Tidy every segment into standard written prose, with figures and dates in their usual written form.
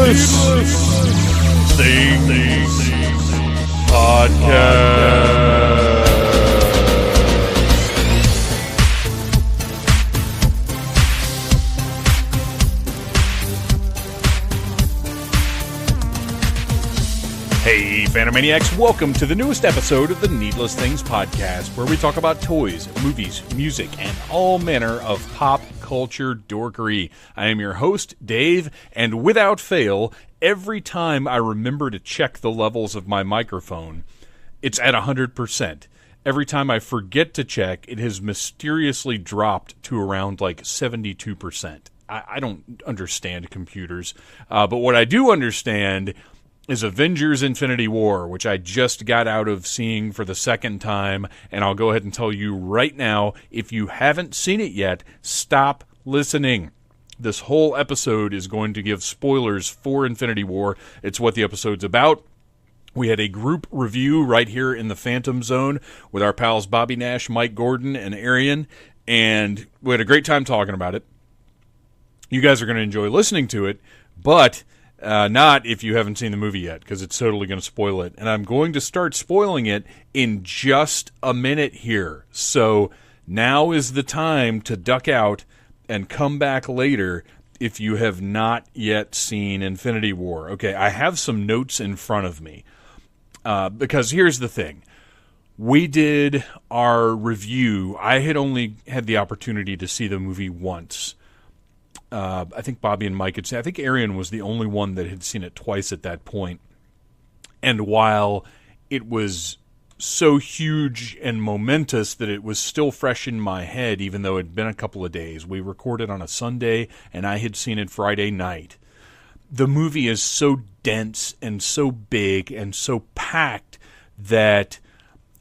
Things Podcast. Hey, Phantomaniacs, welcome to the newest episode of the Needless Things Podcast, where we talk about toys, movies, music, and all manner of pop culture dorkery. I am your host, Dave, and without fail, every time I remember to check the levels of my microphone, it's at 100%. Every time I forget to check, it has mysteriously dropped to around like 72%. I don't understand computers, but what I do understand is Avengers Infinity War, which I just got out of seeing for the second time, and I'll go ahead and tell you right now, if you haven't seen it yet, stop listening. This whole episode is going to give spoilers for Infinity War. It's what the episode's about. We had a group review right here in the Phantom Zone with our pals Bobby Nash, Mike Gordon, and Arian, and we had a great time talking about it. You guys are going to enjoy listening to it, but not if you haven't seen the movie yet, because it's totally going to spoil it. And I'm going to start spoiling it in just a minute here. So now is the time to duck out and come back later if you have not yet seen Infinity War. Okay, I have some notes in front of me. Because here's the thing. We did our review. I had only had the opportunity to see the movie once. I think Bobby and Mike had seen. I think Arian was the only one that had seen it twice at that point. And while it was so huge and momentous that it was still fresh in my head, even though it had been a couple of days, we recorded on a Sunday, and I had seen it Friday night. The movie is so dense and so big and so packed that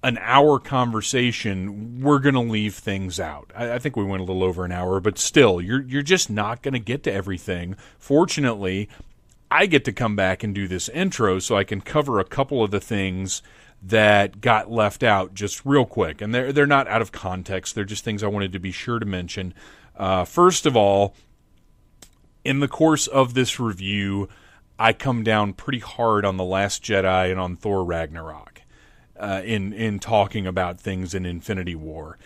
an hour conversation, we're going to leave things out. I think we went a little over an hour, but still, you're just not going to get to everything. Fortunately, I get to come back and do this intro so I can cover a couple of the things that got left out just real quick. And they're not out of context. They're just things I wanted to be sure to mention. First of all, in the course of this review, I come down pretty hard on The Last Jedi and on Thor Ragnarok. In talking about things in Infinity War.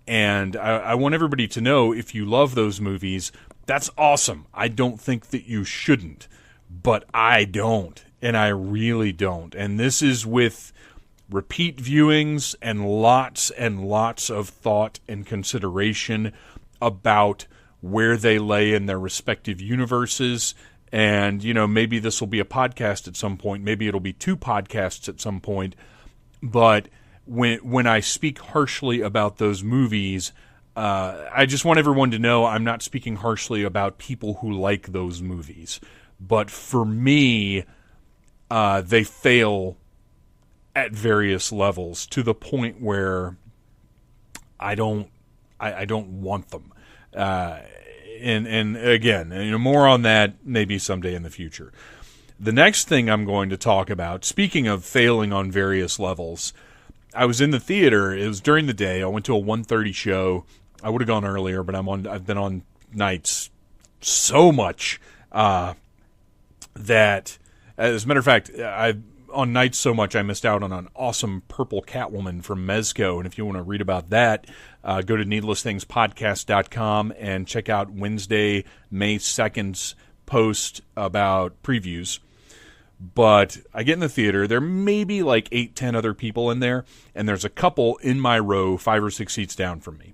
And I want everybody to know, if you love those movies, that's awesome. I don't think that you shouldn't, but I don't, and I really don't. And this is with repeat viewings and lots of thought and consideration about where they lay in their respective universes. And, you know, maybe this will be a podcast at some point. Maybe it'll be two podcasts at some point. But when I speak harshly about those movies, I just want everyone to know I'm not speaking harshly about people who like those movies. But for me, they fail at various levels to the point where I don't want them. And again, you know, more on that maybe someday in the future. The next thing I'm going to talk about, speaking of failing on various levels, I was in the theater. It was during the day. I went to a 1:30 show. I would have gone earlier, but I've been on nights so much that, as a matter of fact, on nights so much I missed out on an awesome purple Catwoman from Mezco. And if you want to read about that, go to needlessthingspodcast.com and check out Wednesday, May 2nd's post about previews. But I get in the theater, there may be like 8-10 other people in there, and there's a couple in my row 5 or 6 seats down from me.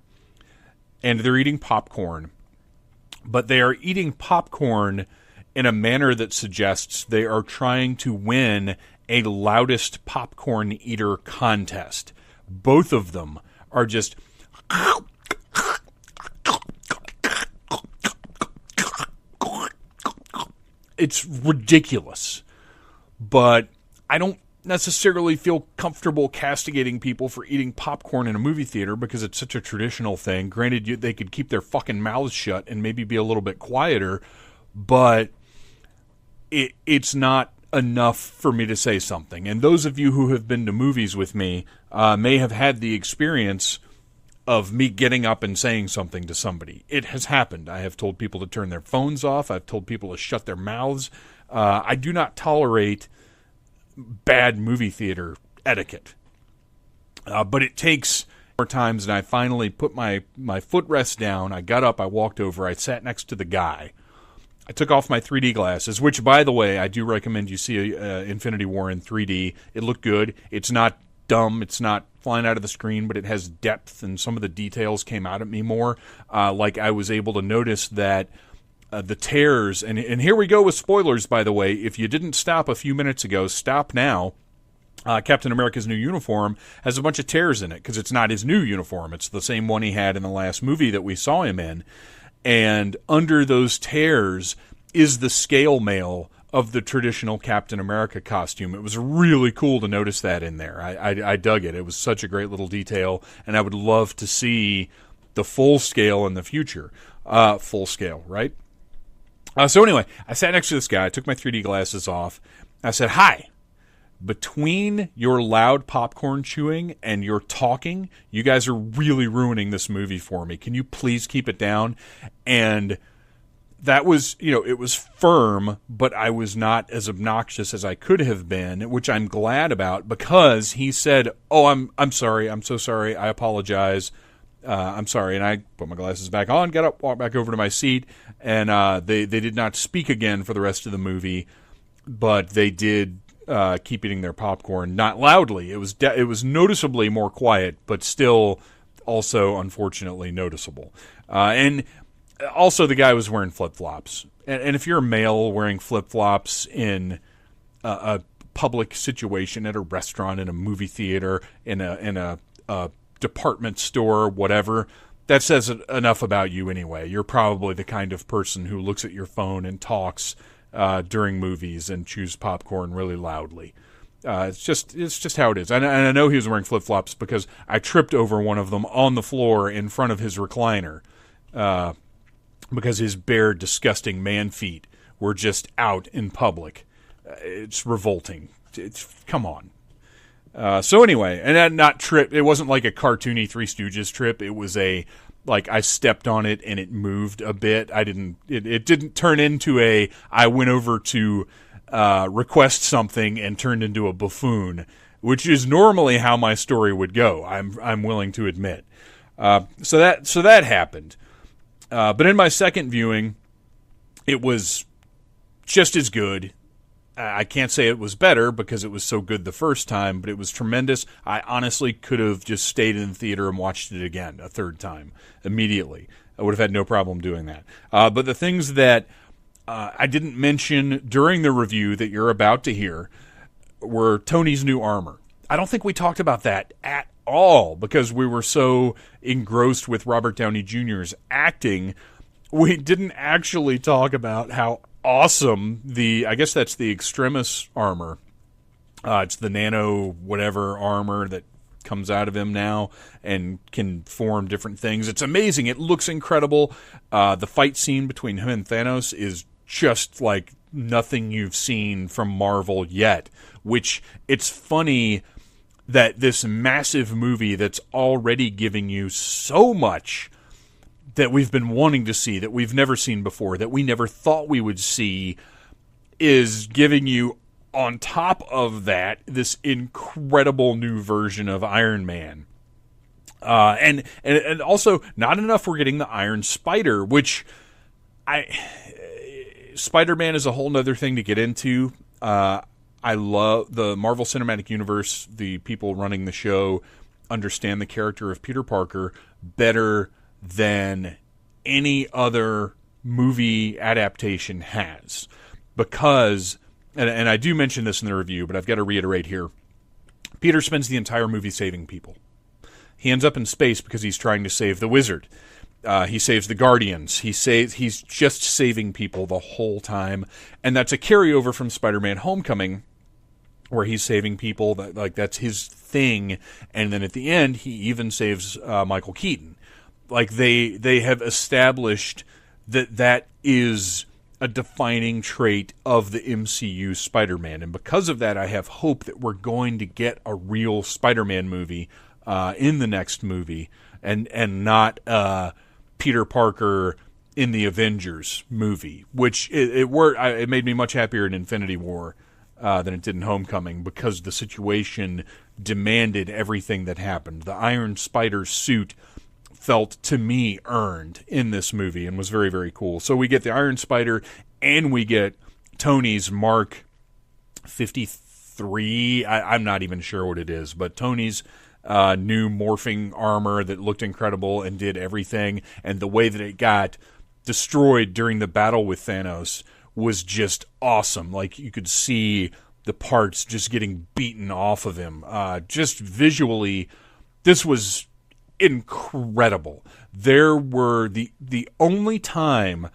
And they're eating popcorn. But they are eating popcorn in a manner that suggests they are trying to win a loudest popcorn eater contest. Both of them are just it's ridiculous. But I don't necessarily feel comfortable castigating people for eating popcorn in a movie theater because it's such a traditional thing. Granted, they could keep their fucking mouths shut and maybe be a little bit quieter, but it's not enough for me to say something. And those of you who have been to movies with me may have had the experience of me getting up and saying something to somebody. It has happened. I have told people to turn their phones off. I've told people to shut their mouths. I do not tolerate bad movie theater etiquette. But it takes more times, and I finally put my footrest down. I got up, I walked over, I sat next to the guy. I took off my 3D glasses, which, by the way, I do recommend you see Infinity War in 3D. It looked good. It's not dumb. It's not flying out of the screen, but it has depth, and some of the details came out at me more. Like I was able to notice that the tears, and here we go with spoilers, by the way. If you didn't stop a few minutes ago, stop now. Captain America's new uniform has a bunch of tears in it because it's not his new uniform. It's the same one he had in the last movie that we saw him in. And under those tears is the scale mail of the traditional Captain America costume. It was really cool to notice that in there. I dug it. It was such a great little detail, and I would love to see the full scale in the future. Full scale, right? So anyway, I sat next to this guy. I took my 3D glasses off. I said, "Hi. Between your loud popcorn chewing and your talking, you guys are really ruining this movie for me. Can you please keep it down?" And that was, it was firm, but I was not as obnoxious as I could have been, which I'm glad about, because he said, "Oh, I'm sorry. I'm so sorry. I apologize. I'm sorry." And I put my glasses back on, got up, walked back over to my seat, and they did not speak again for the rest of the movie, but they did keep eating their popcorn, not loudly. It was noticeably more quiet, but still also unfortunately noticeable. And also the guy was wearing flip-flops. And if you're a male wearing flip-flops in a public situation, at a restaurant, in a movie theater, in a department store, whatever, that says enough about you anyway. You're probably the kind of person who looks at your phone and talks during movies and chews popcorn really loudly. It's just how it is. And I know he was wearing flip-flops because I tripped over one of them on the floor in front of his recliner because his bare, disgusting man feet were just out in public. It's revolting. Come on. So anyway, and that not trip. It wasn't like a cartoony Three Stooges trip. It was I stepped on it and it moved a bit. It didn't turn into I went over to request something and turned into a buffoon, which is normally how my story would go. I'm willing to admit. So that happened. But in my second viewing, it was just as good. I can't say it was better because it was so good the first time, but it was tremendous. I honestly could have just stayed in the theater and watched it again a third time immediately. I would have had no problem doing that. But the things that I didn't mention during the review that you're about to hear were Tony's new armor. I don't think we talked about that at all because we were so engrossed with Robert Downey Jr.'s acting. We didn't actually talk about how awesome I guess that's the Extremis armor. It's the nano whatever armor that comes out of him now and can form different things. It's amazing. It looks incredible. The fight scene between him and Thanos is just like nothing you've seen from Marvel yet, which it's funny that this massive movie that's already giving you so much that we've been wanting to see, that we've never seen before, that we never thought we would see, is giving you, on top of that, this incredible new version of Iron Man. And also, not enough we're getting the Iron Spider, which Spider-Man is a whole nother thing to get into. I love the Marvel Cinematic Universe. The people running the show understand the character of Peter Parker better than any other movie adaptation has. Because, and I do mention this in the review, but I've got to reiterate here, Peter spends the entire movie saving people. He ends up in space because he's trying to save the Wizard. He saves the Guardians. He's just saving people the whole time. And that's a carryover from Spider-Man Homecoming, where he's saving people. That's his thing. And then at the end, he even saves Michael Keaton. They have established that is a defining trait of the MCU Spider-Man. And because of that, I have hope that we're going to get a real Spider-Man movie in the next movie, and not Peter Parker in the Avengers movie, which it made me much happier in Infinity War than it did in Homecoming, because the situation demanded everything that happened. The Iron Spider suit felt, to me, earned in this movie and was very, very cool. So we get the Iron Spider, and we get Tony's Mark 53. I'm not even sure what it is, but Tony's new morphing armor that looked incredible and did everything. And the way that it got destroyed during the battle with Thanos was just awesome. Like, you could see the parts just getting beaten off of him. Just visually, this was incredible. There were the only time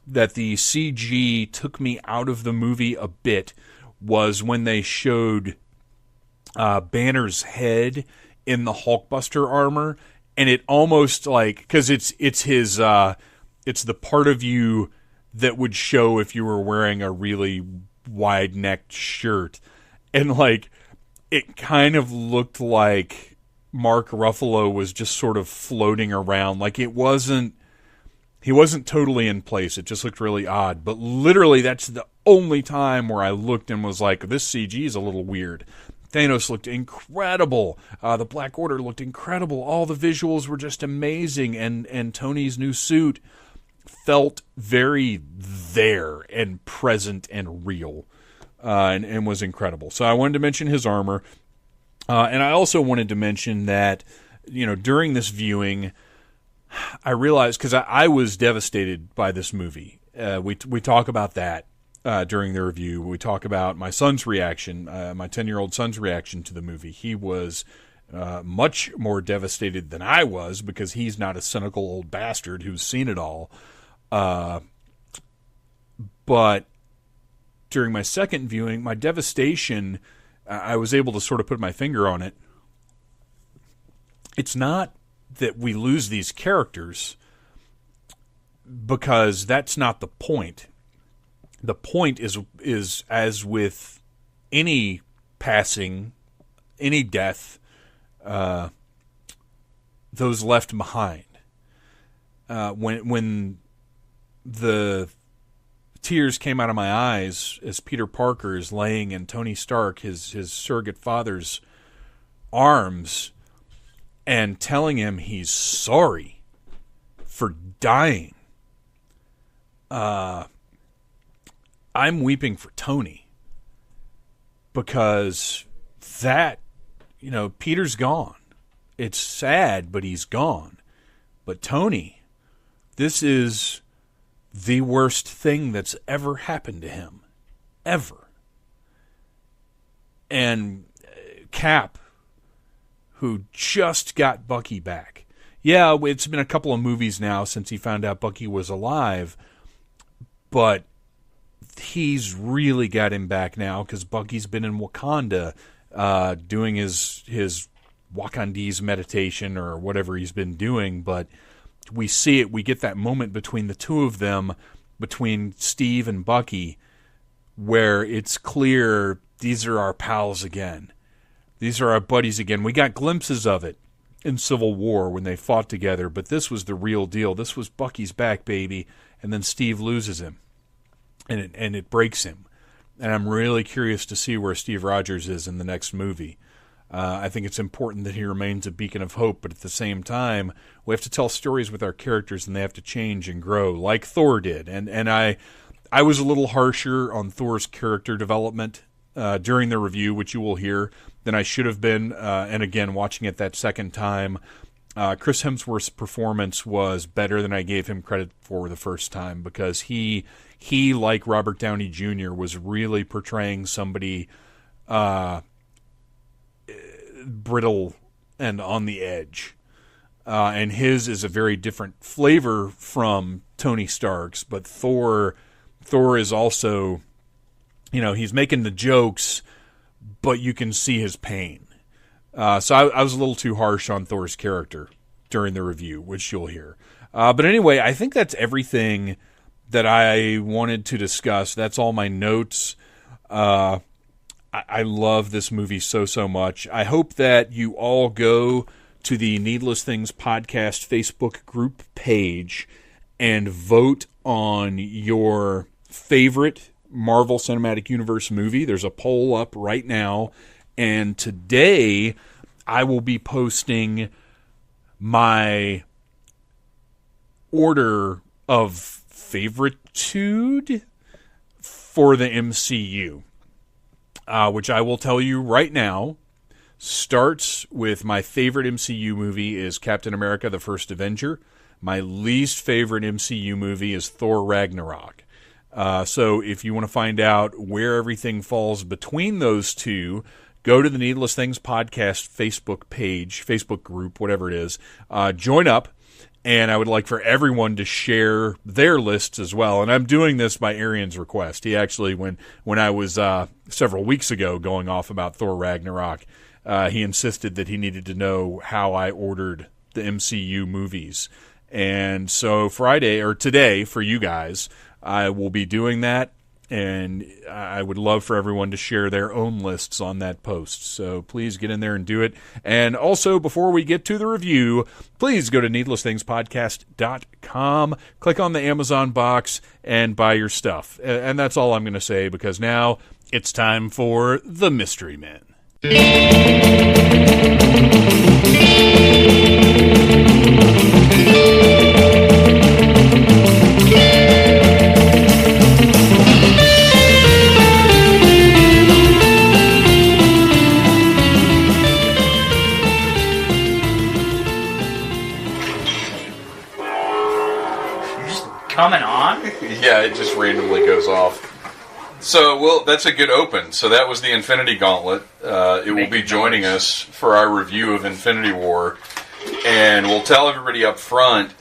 that the CG took me out of the movie a bit was when they showed Banner's head in the Hulkbuster armor, and it almost like, because it's his it's the part of you that would show if you were wearing a really wide-necked shirt, and like it kind of looked like Mark Ruffalo was just sort of floating around. Like, he wasn't totally in place. It just looked really odd. But literally, that's the only time where I looked and was like, this CG is a little weird. Thanos looked incredible. The Black Order looked incredible. All the visuals were just amazing. And Tony's new suit felt very there and present and real, and was incredible. So I wanted to mention his armor. And I also wanted to mention that, during this viewing, I realized, because I was devastated by this movie. We talk about that during the review. We talk about my son's reaction, my 10-year-old son's reaction to the movie. He was much more devastated than I was, because he's not a cynical old bastard who's seen it all. But during my second viewing, my devastation, I was able to sort of put my finger on it. It's not that we lose these characters, because that's not the point. The point is as with any passing, any death, those left behind. When the tears came out of my eyes as Peter Parker is laying in Tony Stark, his surrogate father's arms, and telling him he's sorry for dying, I'm weeping for Tony, because that, Peter's gone. It's sad, but he's gone. But Tony, this is the worst thing that's ever happened to him. Ever. And Cap, who just got Bucky back. Yeah, it's been a couple of movies now since he found out Bucky was alive, but he's really got him back now, because Bucky's been in Wakanda doing his Wakandese meditation or whatever he's been doing. But we see it, we get that moment between the two of them, between Steve and Bucky, where it's clear these are our pals again. These are our buddies again. We got glimpses of it in Civil War when they fought together, but this was the real deal. This was Bucky's back, baby, and then Steve loses him, and it breaks him. And I'm really curious to see where Steve Rogers is in the next movie. I think it's important that he remains a beacon of hope, but at the same time, we have to tell stories with our characters, and they have to change and grow, like Thor did. And I was a little harsher on Thor's character development during the review, which you will hear, than I should have been. And again, watching it that second time, Chris Hemsworth's performance was better than I gave him credit for the first time, because he like Robert Downey Jr., was really portraying somebody brittle and on the edge. And his is a very different flavor from Tony Stark's, but Thor is also, he's making the jokes, but you can see his pain. So I was a little too harsh on Thor's character during the review, which you'll hear. But anyway, I think that's everything that I wanted to discuss. That's all my notes. I love this movie so much. I hope that you all go to the Needless Things Podcast Facebook group page and vote on your favorite Marvel Cinematic Universe movie. There's a poll up right now, and today I will be posting my order of favoritude for the MCU, which I will tell you right now starts with my favorite MCU movie is Captain America: The First Avenger. My least favorite MCU movie is Thor: Ragnarok. So if you want to find out where everything falls between those two, go to the Needless Things Podcast Facebook page, Facebook group, whatever it is. Join up. And I would like for everyone to share their lists as well. And I'm doing this by Arian's request. He actually, when I was several weeks ago going off about Thor Ragnarok, he insisted that he needed to know how I ordered the MCU movies. And so today, for you guys, I will be doing that. And I would love for everyone to share their own lists on that post. So please get in there and do it. And also, before we get to the review, please go to needlessthingspodcast.com, click on the Amazon box, and buy your stuff. And that's all I'm going to say, because now it's time for the Mystery Men. Coming on? Yeah, it just randomly goes off. So, well, that's a good open. So that was the Infinity Gauntlet. It will be joining us for our review of Infinity War. And we'll tell everybody up front,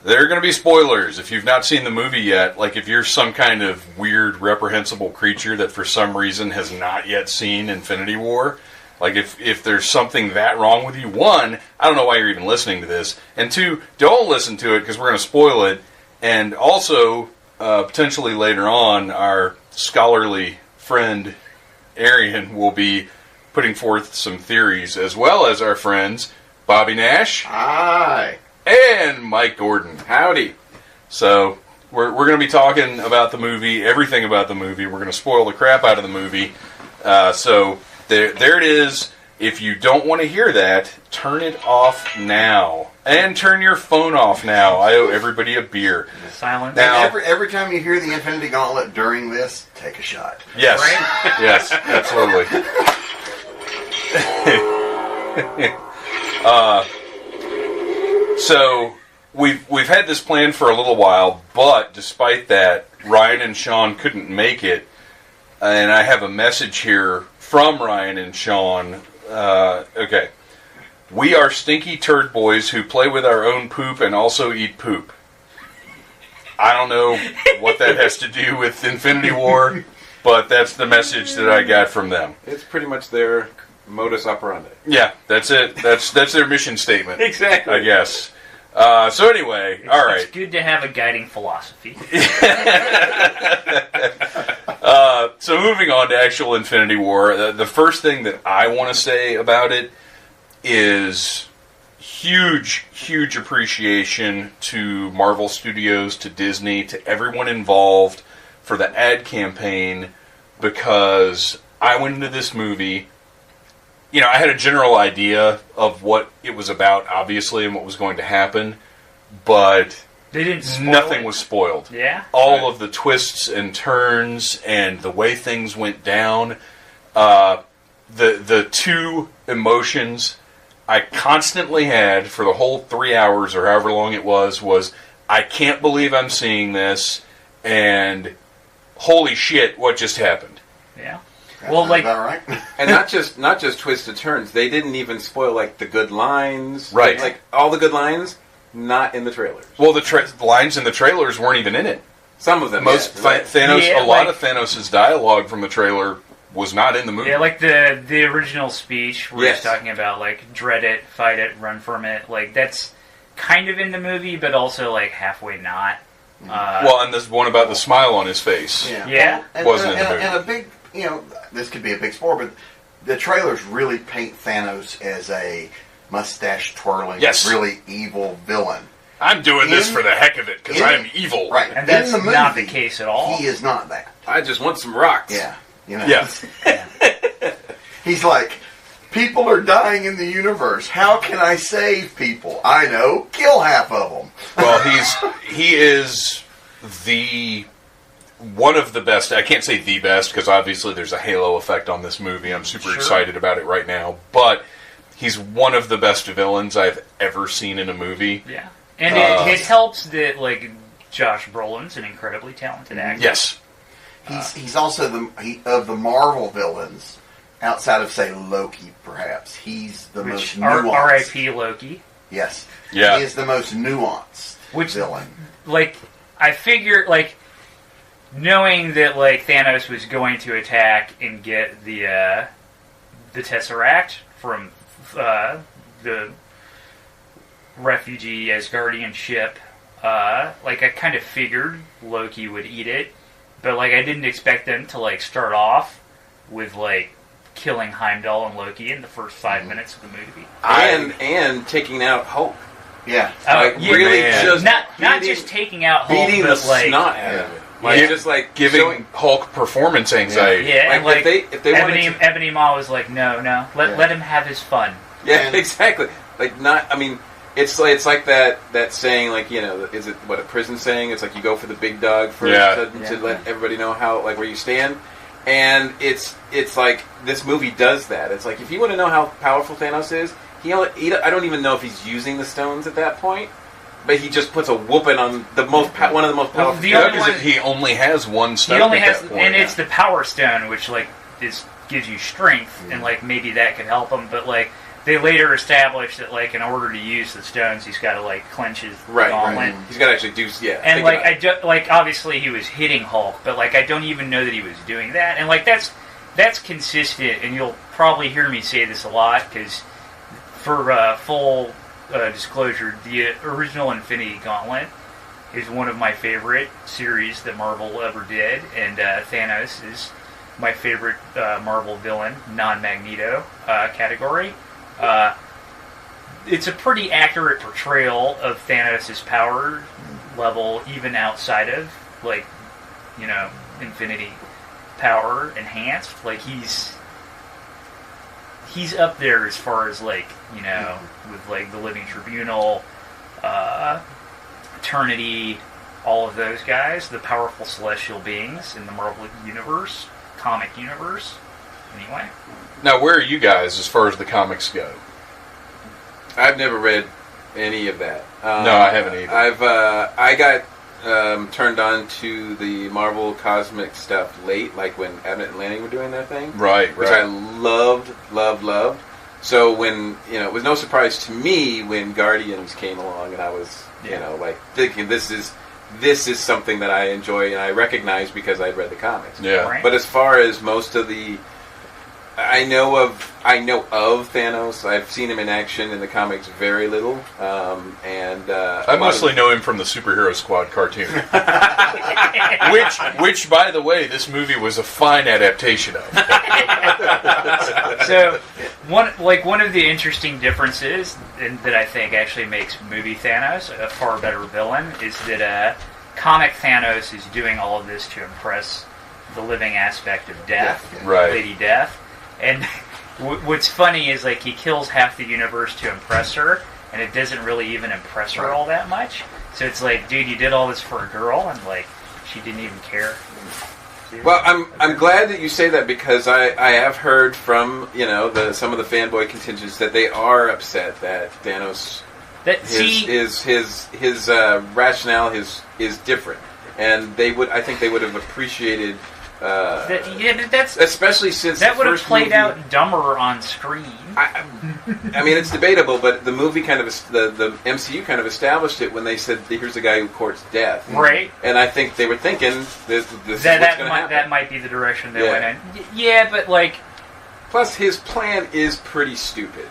there are going to be spoilers. If you've not seen the movie yet, like if you're some kind of weird, reprehensible creature that for some reason has not yet seen Infinity War, like if there's something that wrong with you, one, I don't know why you're even listening to this, and two, don't listen to it because we're going to spoil it. And also, potentially later on, our scholarly friend Arian will be putting forth some theories, as well as our friends Bobby Nash. Hi. And Mike Gordon. Howdy. So, we're going to be talking about the movie, everything about the movie. We're going to spoil the crap out of the movie. So, there it is. If you don't want to hear that, turn it off now. And turn your phone off now. I owe everybody a beer. Silence. Now, every time you hear the Infinity Gauntlet during this, take a shot. Yes. Right? Yes, absolutely. So, we've had this plan for a little while, but despite that, Ryan and Sean couldn't make it. And I have a message here from Ryan and Sean. Okay. We are stinky turd boys who play with our own poop and also eat poop. I don't know what that has to do with Infinity War, but that's the message that I got from them. It's pretty much their modus operandi. Yeah, that's it. That's their mission statement. Exactly. I guess. So anyway, all right. It's good to have a guiding philosophy. So moving on to actual Infinity War, the first thing that I want to say about it is huge appreciation to Marvel Studios, to Disney, to everyone involved for the ad campaign, because I went into this movie, you know, I had a general idea of what it was about, obviously, and what was going to happen, but They didn't spoil nothing it. was spoiled. Yeah? All of the twists and turns and the way things went down, the two emotions I constantly had for the whole 3 hours or however long it was I can't believe I'm seeing this, and holy shit, what just happened? Yeah. Well, like, all right. And not just twisted turns. They didn't even spoil like the good lines. Right. Like all the good lines, not in the trailers. Well, the lines in the trailers weren't even in it. Some of them. Most right. Thanos, Yeah, a lot like- of Thanos' dialogue from the trailer was not in the movie. Yeah, like the original speech where Yes. he's talking about, like, dread it, fight it, run from it. Like, that's kind of in the movie, but also, like, halfway not. Well, and this one about the smile on his face. Yeah. And, Wasn't in the movie. and a big, you know, this could be a big spoiler, but the trailers really paint Thanos as a mustache twirling, Yes. really evil villain. I'm doing this for the heck of it because I'm evil. Right. And that's in the movie, not the case at all. He is not that. I just want some rocks. Yeah. Yes. He's like, people are dying in the universe. How can I save people? I know. Kill half of them. Well, he is one of the best. I can't say the best because obviously there's a halo effect on this movie. I'm super excited about it right now. But he's one of the best villains I've ever seen in a movie. Yeah. And it helps that, like, Josh Brolin's an incredibly talented actor. Yes. He's also of the Marvel villains, outside of, say, Loki, perhaps. He's the most nuanced. R.I.P. Loki. Yes. Yeah. He is the most nuanced villain. Like, I figured, like, knowing that, like, Thanos was going to attack and get the Tesseract from the refugee Asgardian ship, like, I kind of figured Loki would eat it, but, like, I didn't expect them to, like, start off with, like, killing Heimdall and Loki in the first 5 minutes of the movie. And taking out Hulk. Yeah. Really just not just taking out Hulk, beating but, the like, snot out of it. Like, just like giving Hulk performance anxiety. Yeah, and, like, if they Ebony Maw was like, no, let him have his fun. Yeah, exactly. Like, not, I mean, it's like that saying, like, you know, is it what a prison saying? It's like you go for the big dog first to let everybody know how, like, where you stand. And it's like this movie does that. It's like, if you want to know how powerful Thanos is, I don't even know if he's using the stones at that point, but he just puts a whooping on one of the most powerful. Because he only has one stone. He only has, at that point, and it's the Power Stone, which, like, gives you strength, and, like, maybe that could help him. But, like, they later established that, like, in order to use the stones, he's got to, like, clench his gauntlet. Right. He's got to actually do, And, like, obviously he was hitting Hulk, but, like, I don't even know that he was doing that. And, like, that's consistent, and you'll probably hear me say this a lot, because for full disclosure, the original Infinity Gauntlet is one of my favorite series that Marvel ever did, and Thanos is my favorite Marvel villain, non-Magneto category. It's a pretty accurate portrayal of Thanos' power level, even outside of, like, you know, Infinity power enhanced. Like, he's up there as far as, like, you know, with, like, the Living Tribunal, Eternity, all of those guys, the powerful celestial beings in the Marvel universe, comic universe. Anyway. Now, where are you guys as far as the comics go? I've never read any of that. No, I haven't either. I got turned on to the Marvel cosmic stuff late, like when Abnett and Lanning were doing their thing. Right. Which I loved. So when, you know, it was no surprise to me when Guardians came along, and I was, you know, like, thinking this is something that I enjoy and I recognize because I'd read the comics. Yeah. Right. But as far as most of the, I know of Thanos. I've seen him in action in the comics very little, I mostly know him from the Superhero Squad cartoon, which, by the way, this movie was a fine adaptation of. So, one of the interesting differences that I think actually makes movie Thanos a far better villain is that comic Thanos is doing all of this to impress the living aspect of Death, Right. Lady Death. And what's funny is, like, he kills half the universe to impress her, and it doesn't really even impress her all that much. So it's like, dude, you did all this for a girl, and, like, she didn't even care. Well, I'm glad that you say that, because I have heard from, you know, some of the fanboy contingents that they are upset that Thanos his rationale is different, and I think they would have appreciated. Especially since that would have played movie, out dumber on screen. I mean, it's debatable, but the movie kind of the MCU kind of established it when they said, "Here's a guy who courts death." Right. And I think they were thinking this is what's going to happen. That might be the direction they went in. Yeah, but, like, plus his plan is pretty stupid.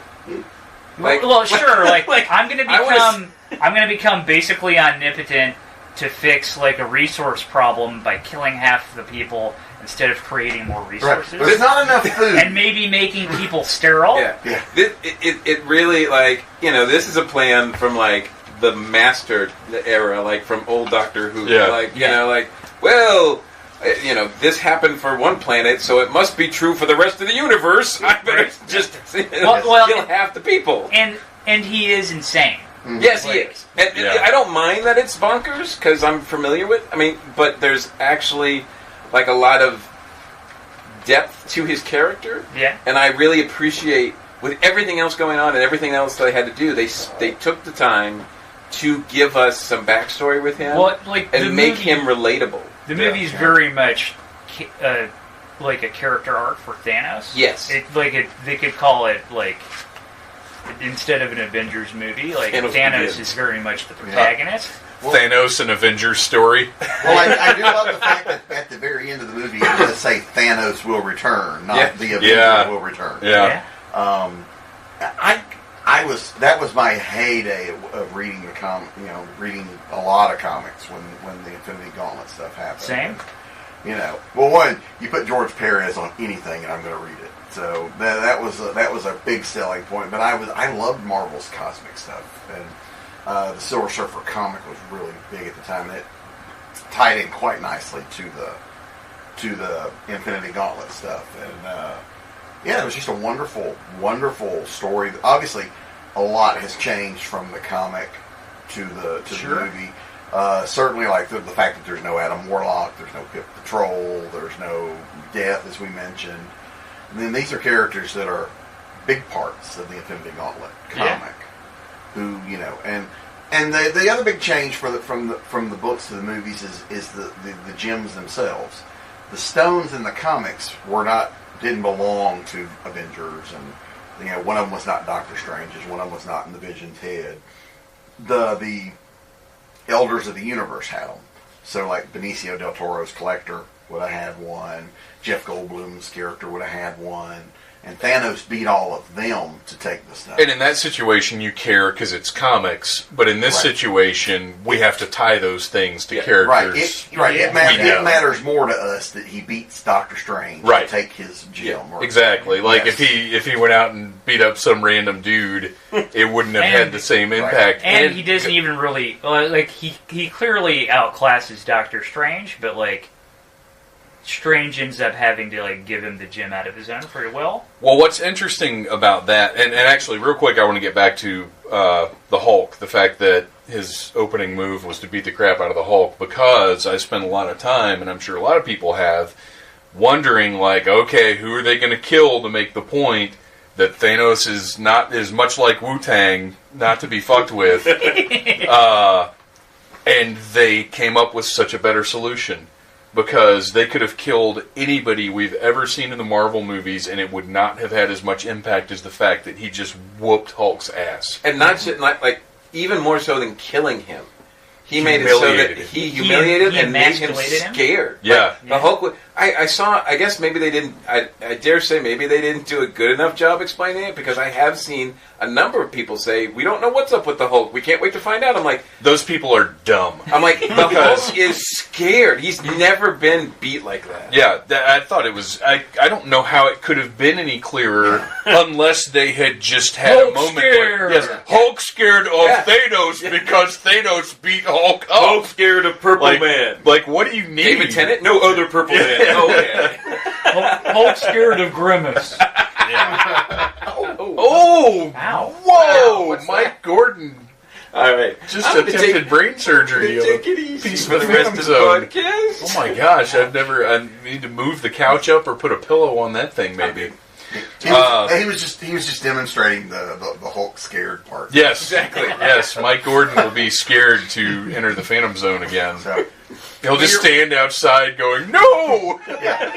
Like, well, sure. Like, I'm gonna become basically omnipotent to fix, like, a resource problem by killing half the people instead of creating more resources. Right. There's not enough food. And maybe making people sterile. Yeah. It really, like, you know, this is a plan from, like, the master era, like from old Doctor Who. Yeah. Like, you know, like, well, you know, this happened for one planet, so it must be true for the rest of the universe. I better just kill half the people. And he is insane. Yes, he is. And I don't mind that it's bonkers, because I'm familiar with, but there's actually, like, a lot of depth to his character. Yeah. And I really appreciate, with everything else going on and everything else that they had to do, they took the time to give us some backstory with him and make him relatable. The movie's very much like a character arc for Thanos. Yes. They could call it, like, instead of an Avengers movie, like, Thanos is very much the protagonist. Well, Thanos and Avengers story. Well, I do love the fact that at the very end of the movie, it does say Thanos will return, not the Avengers will return. Yeah. That was my heyday of reading reading a lot of comics when the Infinity Gauntlet stuff happened. Same. One, you put George Perez on anything, and I'm going to read it. So that was a big selling point. But I loved Marvel's cosmic stuff, and the Silver Surfer comic was really big at the time. And it tied in quite nicely to the Infinity Gauntlet stuff, and it was just a wonderful, wonderful story. Obviously, a lot has changed from the comic to the movie. Certainly, like the fact that there's no Adam Warlock, there's no Pip Patrol, there's no Death, as we mentioned. And then these are characters that are big parts of the Infinity Gauntlet comic. Who and the other big change from the books to the movies is the gems themselves. The stones in the comics didn't belong to Avengers, and one of them was not Doctor Strange's, one of them was not in the Vision's head. The Elders of the Universe had them. So, like, Benicio del Toro's Collector would have had one. Jeff Goldblum's character would have had one. And Thanos beat all of them to take the stuff. And in that situation, you care because it's comics. But in this situation, we have to tie those things to characters. It matters more to us that he beats Doctor Strange to take his gem. Yeah, exactly. Like, if he went out and beat up some random dude, it wouldn't have had the same impact. And he doesn't even really... he clearly outclasses Doctor Strange, but, like... Strange ends up having to give him the gem out of his own pretty well. Well, what's interesting about that, and actually, real quick, I want to get back to the Hulk. The fact that his opening move was to beat the crap out of the Hulk, because I spent a lot of time, and I'm sure a lot of people have, wondering, okay, who are they going to kill to make the point that Thanos is not as much like Wu-Tang, not to be fucked with, and they came up with such a better solution. Because they could have killed anybody we've ever seen in the Marvel movies, and it would not have had as much impact as the fact that he just whooped Hulk's ass. And not just, even more so than killing him. He made it so that he humiliated and made him scared. Yeah. The Hulk. I guess maybe they didn't. I dare say maybe they didn't do a good enough job explaining it, because I have seen a number of people say, we don't know what's up with the Hulk. We can't wait to find out. I'm like, those people are dumb. I'm like, the Hulk is scared. He's never been beat like that. Yeah, I thought it was. I don't know how it could have been any clearer unless they had just had Hulk a moment scared. where Hulk scared of Thanos because Thanos beat Hulk up. Hulk scared of Purple Man. Like, what do you need? David Tennant? No other Purple Man. Hulk scared of Grimace. Oh! Ow. Whoa! Wow, Mike Gordon All right. just attempted brain surgery. Take it easy piece for of the rest of the zone. podcast. Oh my gosh! I need to move the couch up or put a pillow on that thing, maybe. He was just demonstrating the Hulk scared part. Yes, exactly. Yes, Mike Gordon will be scared to enter the Phantom Zone again. So, he'll just stand outside going, "No!" Yeah,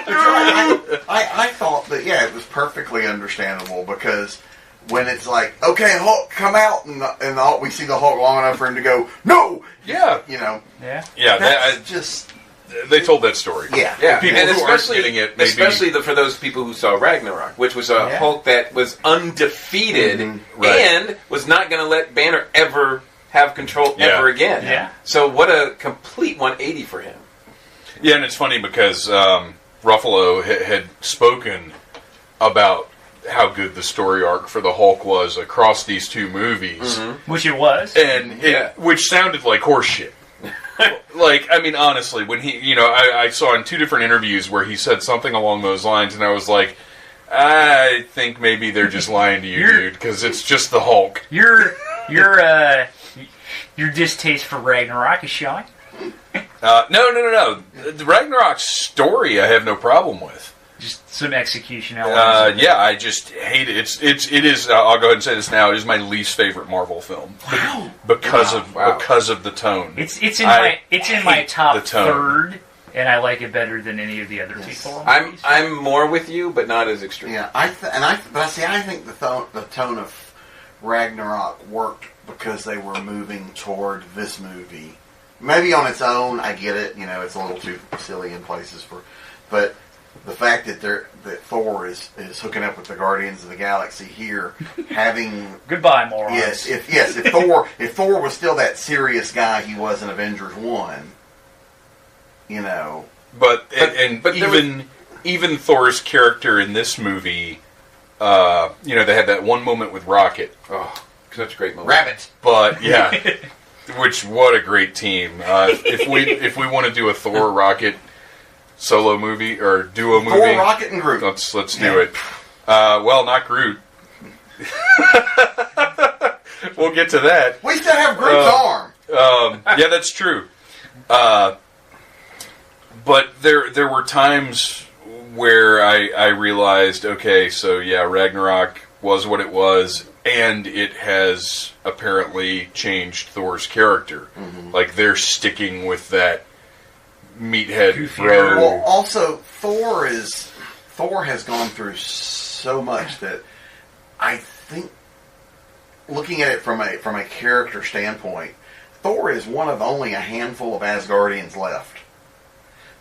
I thought that it was perfectly understandable, because when it's like, "Okay, Hulk, come out," and we see the Hulk long enough for him to go, "No!" Yeah, that's just. They told that story. Yeah. People and who aren't getting it, maybe... especially for those people who saw Ragnarok, which was a Hulk that was undefeated and was not going to let Banner ever have control ever again. Yeah. So what a complete 180 for him. Yeah, and it's funny because Ruffalo had spoken about how good the story arc for the Hulk was across these two movies. Which it was. And which sounded like horseshit. Like, I mean, honestly, when he, you know, I saw in 2 different interviews where he said something along those lines, and I was like, I think maybe they're just lying to you, dude, because it's just the Hulk. Your distaste for Ragnarok is showing. No. The Ragnarok story I have no problem with. Just some execution elements. Yeah, I just hate it. It is. I'll go ahead and say this now. It is my least favorite Marvel film. Wow. Because of the tone. It's in my top third, and I like it better than any of the other two Thor movies. I'm more with you, but not as extreme. Yeah, I think the tone of Ragnarok worked because they were moving toward this movie. Maybe on its own, I get it. You know, it's a little too silly in places but the fact that Thor is hooking up with the Guardians of the Galaxy here, having goodbye, morons. Yes, if Thor was still that serious guy he was in Avengers 1, you know. But even Thor's character in this movie, you know, they had that one moment with Rocket. Oh, such a great moment. Rabbit. But yeah, what a great team. If we want to do a Thor Rocket solo movie or duo movie, Thor, Rocket, and Groot. Let's do it. Well, not Groot. We'll get to that. We still have Groot's arm. Yeah, that's true. But there were times where I realized, okay, so yeah, Ragnarok was what it was, and it has apparently changed Thor's character. Mm-hmm. Like, they're sticking with that meathead bro. Well, also, Thor has gone through so much that I think, looking at it from a character standpoint, Thor is one of only a handful of Asgardians left.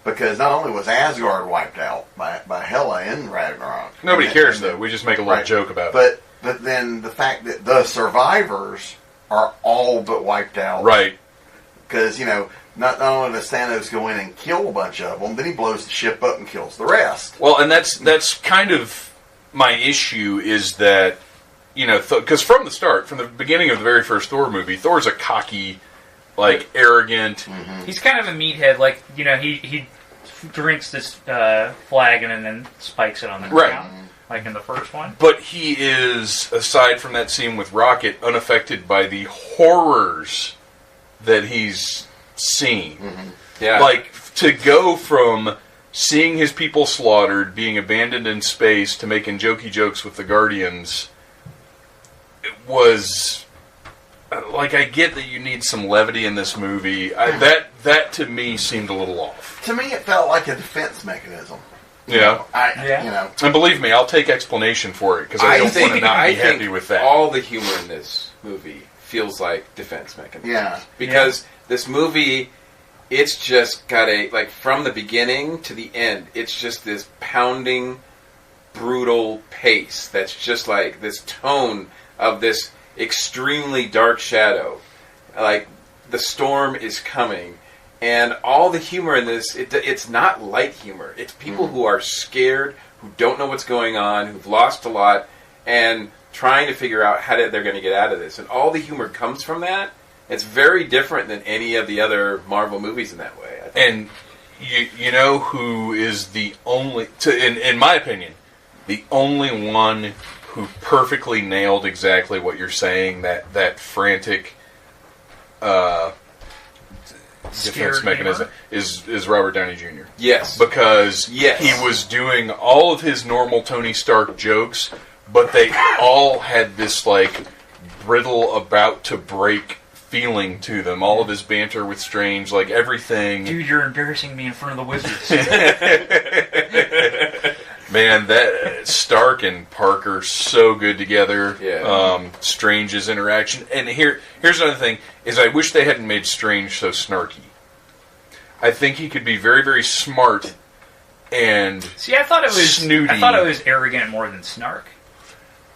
Because not only was Asgard wiped out by Hela in Ragnarok. Nobody cares, though. We just make a little joke about it. But then the fact that the survivors are all but wiped out. Right. Because, you know, not only does Thanos go in and kill a bunch of them, then he blows the ship up and kills the rest. Well, and that's kind of my issue is that, you know, because from the start, from the beginning of the very first Thor movie, Thor's a cocky, like, arrogant. Mm-hmm. He's kind of a meathead. Like, you know, he drinks this flagon and then spikes it on the ground. Like in the first one. But he is, aside from that scene with Rocket, unaffected by the horrors that he's seen. Mm-hmm. Yeah. Like, to go from seeing his people slaughtered, being abandoned in space, to making jokey jokes with the Guardians, it was... Like, I get that you need some levity in this movie. That to me seemed a little off. To me, it felt like a defense mechanism. Yeah. You know. And believe me, I'll take explanation for it, because I don't want to not be happy with that. All the humor in this movie feels like defense mechanism. Yeah. Because this movie, it's just got like, from the beginning to the end, it's just this pounding, brutal pace that's just like this tone of this extremely dark shadow. Like, the storm is coming. And all the humor in this, it's not light humor. It's people who are scared, who don't know what's going on, who've lost a lot, and trying to figure out how they're going to get out of this. And all the humor comes from that. It's very different than any of the other Marvel movies in that way, I think. And you know who is the only, in my opinion, the only one who perfectly nailed exactly what you're saying, that frantic... defense mechanism is Robert Downey Jr. Yes. Because he was doing all of his normal Tony Stark jokes, but they all had this, like, brittle, about to break feeling to them. All of his banter with Strange, like, everything. Dude, you're embarrassing me in front of the Wizards. Man, that Stark and Parker so good together. Yeah. Strange's interaction, and here's another thing: is I wish they hadn't made Strange so snarky. I think he could be very, very smart and I thought it was snooty. I thought it was arrogant more than snark.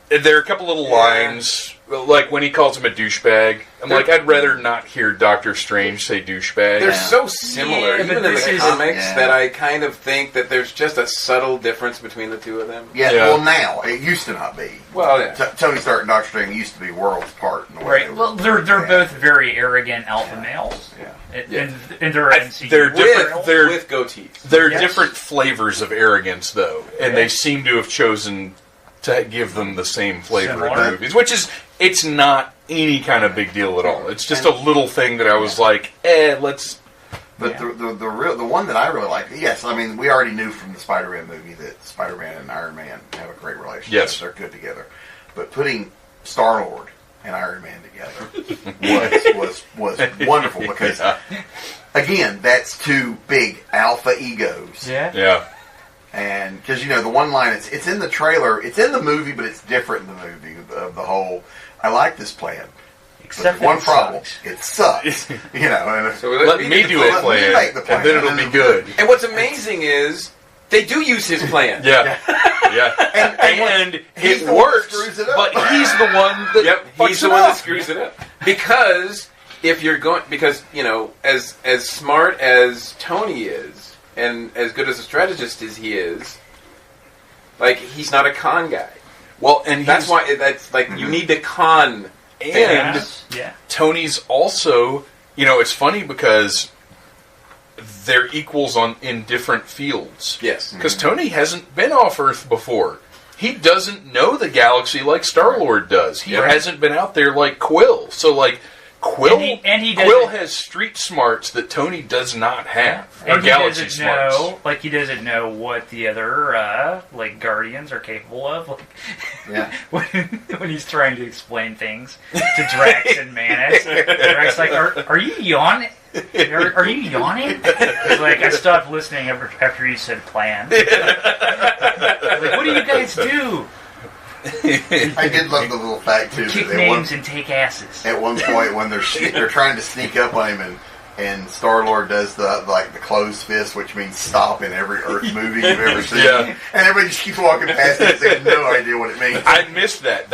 There are a couple little lines like when he calls him a douchebag, I'm like, I'd rather not hear Doctor Strange say douchebag. They're so similar, even in the comics, that I kind of think that there's just a subtle difference between the two of them. Yeah, well, now it used to not be. Well, yeah. Tony Stark and Doctor Strange used to be worlds apart. In the way right. Well, they're both very arrogant alpha males. Yeah. And they're different. They're with goatees. They're different flavors of arrogance, though, and they seem to have chosen to give them the same flavor in the movies, which is, it's not any kind of big deal at all. It's just a little thing that I was like, let's... But the one that I really like, yes, I mean, we already knew from the Spider-Man movie that Spider-Man and Iron Man have a great relationship. Yes. They're good together. But putting Star-Lord and Iron Man together was wonderful because, again, that's two big alpha egos. Yeah. And because the one line, it's in the trailer, it's in the movie, but it's different in the movie of the whole. I like this plan, except one problem: it sucks. And so let me do a plan, and then it'll be good. And what's amazing is they do use his plan. Yeah. and it works. But he's the one that he's the one that screws it up. Because if you're going, as smart as Tony is. And as good as a strategist as he is, like, he's not a con guy. Well, and that's why you need to con. And Tony's also, it's funny because they're equals in different fields. Yes, because Tony hasn't been off Earth before. He doesn't know the galaxy like Star-Lord does. He hasn't been out there like Quill. So, like, Quill has street smarts that Tony does not have. And he galaxy smarts. He doesn't know what the other Guardians are capable of. When he's trying to explain things to Drax and Manus, Drax like, "Are you yawning? Are you yawning?" It's like, I stopped listening after he said plan. Like, what do you guys do? I did love the little fact too. Kick names and take asses. At one point, when they're trying to sneak up on him, and Star-Lord does the closed fist, which means stop in every Earth movie you've ever seen, and everybody just keeps walking past it. They have no idea what it means. I missed that.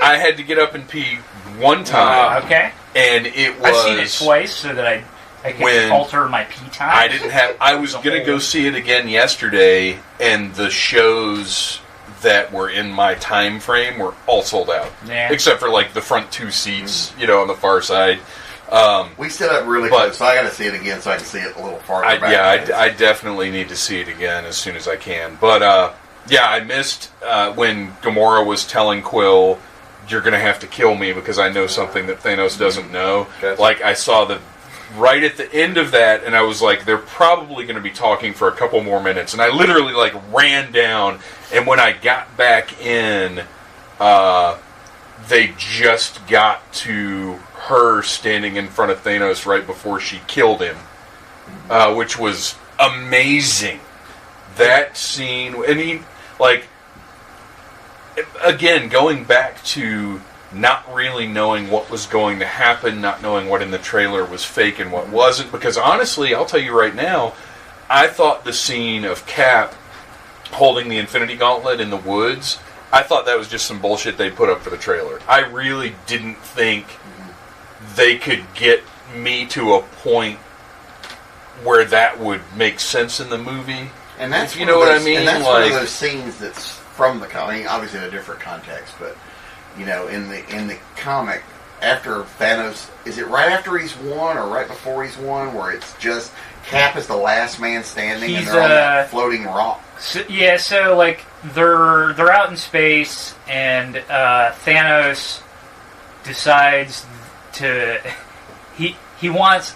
I had to get up and pee one time. Okay. And it was. I've seen it twice, so that I can alter my pee time. I was going to go see it again yesterday, and the shows that were in my time frame were all sold out, except for like the front two seats, on the far side. We set up really close, so I got to see it again so I can see it a little farther back. I definitely need to see it again as soon as I can. But I missed when Gamora was telling Quill, "You're going to have to kill me because I know something that Thanos doesn't know." Gotcha. Like, I saw right at the end of that, and I was like, they're probably going to be talking for a couple more minutes. And I literally ran down, and when I got back in, they just got to her standing in front of Thanos right before she killed him, which was amazing. That scene, and again, going back to not really knowing what was going to happen, not knowing what in the trailer was fake and what wasn't, because honestly, I'll tell you right now, I thought the scene of Cap holding the Infinity Gauntlet in the woods, I thought that was just some bullshit they put up for the trailer. I really didn't think they could get me to a point where that would make sense in the movie. And that's, if you know what I mean? And that's one of those scenes that's from the comic, obviously in a different context, but in the comic, after Thanos, is it right after he's won or right before he's won, where it's just Cap is the last man standing and they're on that floating rock? So they're out in space, and Thanos decides to he wants,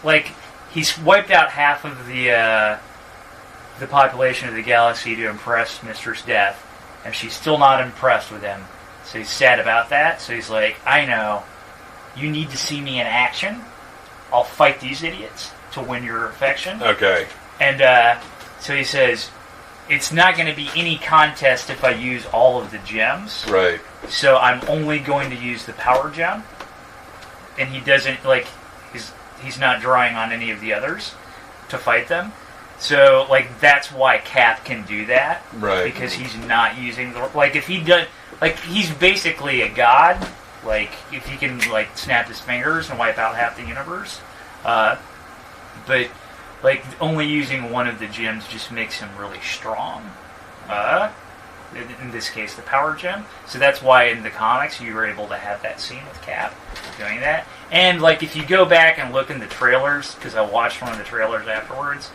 he's wiped out half of the population of the galaxy to impress Mistress Death, and she's still not impressed with him. So he's sad about that. So he's like, I know, you need to see me in action. I'll fight these idiots to win your affection. Okay. And so he says, it's not going to be any contest if I use all of the gems. Right. So I'm only going to use the power gem. And he doesn't, he's not drawing on any of the others to fight them. So, that's why Cap can do that. Right. Because he's not using if he does, he's basically a god, Like, if he can, like, snap his fingers and wipe out half the universe. But, like, only using one of the gems just makes him really strong. In this case, the power gem. So that's why in the comics you were able to have that scene with Cap doing that. And, like, if you go back and look in the trailers, because I watched one of the trailers afterwards,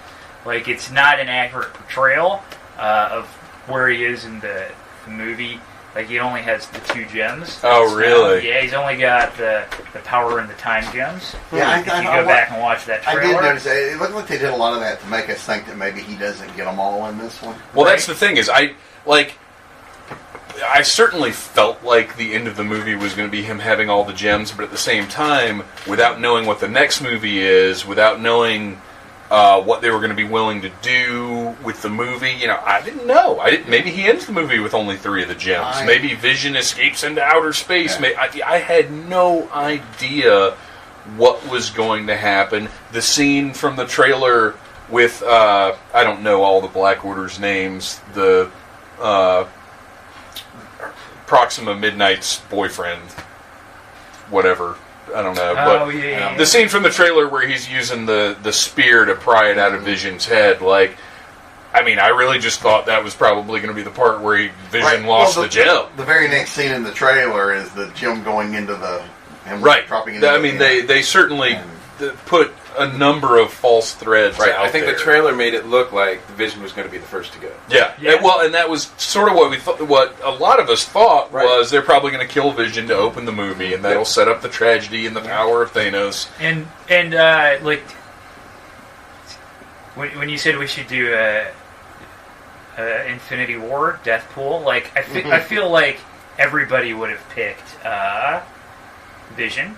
like, it's not an accurate portrayal of where he is in the movie. Like, he only has the 2 gems. Oh, really? Yeah, he's only got the power and the time gems. Yeah, if you go back and watch that trailer. I did notice that. It looked like they did a lot of that to make us think that maybe he doesn't get them all in this one. Well, that's the thing, is I certainly felt like the end of the movie was going to be him having all the gems, but at the same time, without knowing what the next movie is, without knowing what they were going to be willing to do with the movie, I didn't know. Maybe he ends the movie with only 3 of the gems. Maybe Vision escapes into outer space. Yeah. I had no idea what was going to happen. The scene from the trailer with, I don't know all the Black Order's names, the Proxima Midnight's boyfriend, whatever. I don't know, but the scene from the trailer where he's using the spear to pry it out of Vision's head, like, I mean, I really just thought that was probably going to be the part where Vision lost the gem. The very next scene in the trailer is the gem going into the... dropping into they certainly put a number of false threads out I think there. the trailer made it look like the Vision was going to be the first to go. Yeah. Well, and that was sort of what we thought. What a lot of us thought was they're probably going to kill Vision to open the movie, and that'll set up the tragedy and the power of Thanos. And like when you said we should do a Infinity War death pool, like I feel like everybody would have picked Vision.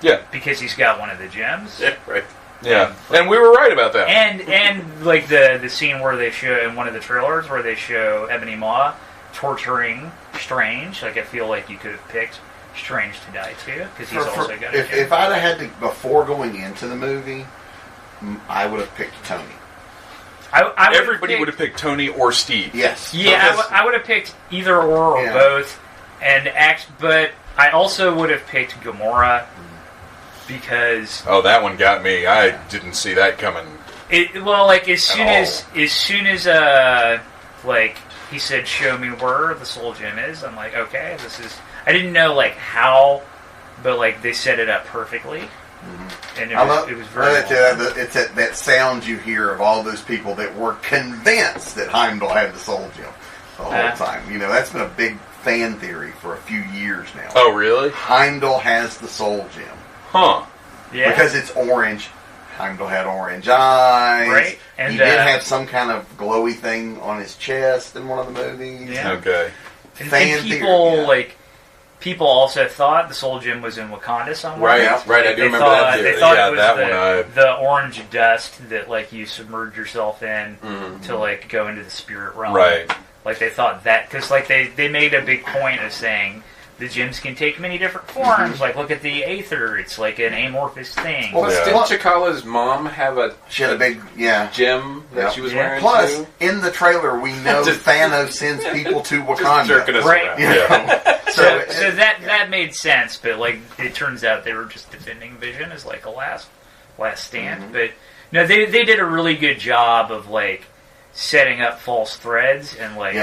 Yeah, because he's got one of the gems. Yeah, right. Yeah, and we were right about that. And like the scene where they show in one of the trailers where they show Ebony Maw torturing Strange. Like, I feel like you could have picked Strange to die too, because he's also got a gem. If I'd have had to, before going into the movie, I would have picked Tony. Everybody would have picked Tony or Steve. Yes. Yeah, I would have picked either or both, but I also would have picked Gamora. Because that one got me. I didn't see that coming. As soon as like he said, "Show me where the soul gem is," I'm like, okay, this is. I didn't know like how, but like they set it up perfectly, and it was very. It's that sound you hear of all those people that were convinced that Heimdall had the soul gem the whole time. That's been a big fan theory for a few years now. Oh, really? Heimdall has the soul gem. Huh. Yeah. Because it's orange. Heimdall had orange eyes. Right. And he did have some kind of glowy thing on his chest in one of the movies. Yeah. Okay. And people also thought the soul gem was in Wakanda somewhere. Right. I do remember that theory. They thought it was the orange dust that like you submerge yourself in to like go into the spirit realm. Right. Like they thought that because like they made a big point of saying the gems can take many different forms. Like, look at the Aether. It's like an amorphous thing. Well, didn't T'Challa's mom have She had a big, gem that she was wearing, Plus, too? in the trailer, we know Thanos sends people to Wakanda. Jerking us around. Yeah. So that made sense, but, like, it turns out they were just defending Vision as, like, a last stand. But, no, they did a really good job of, like, setting up false threads and, like,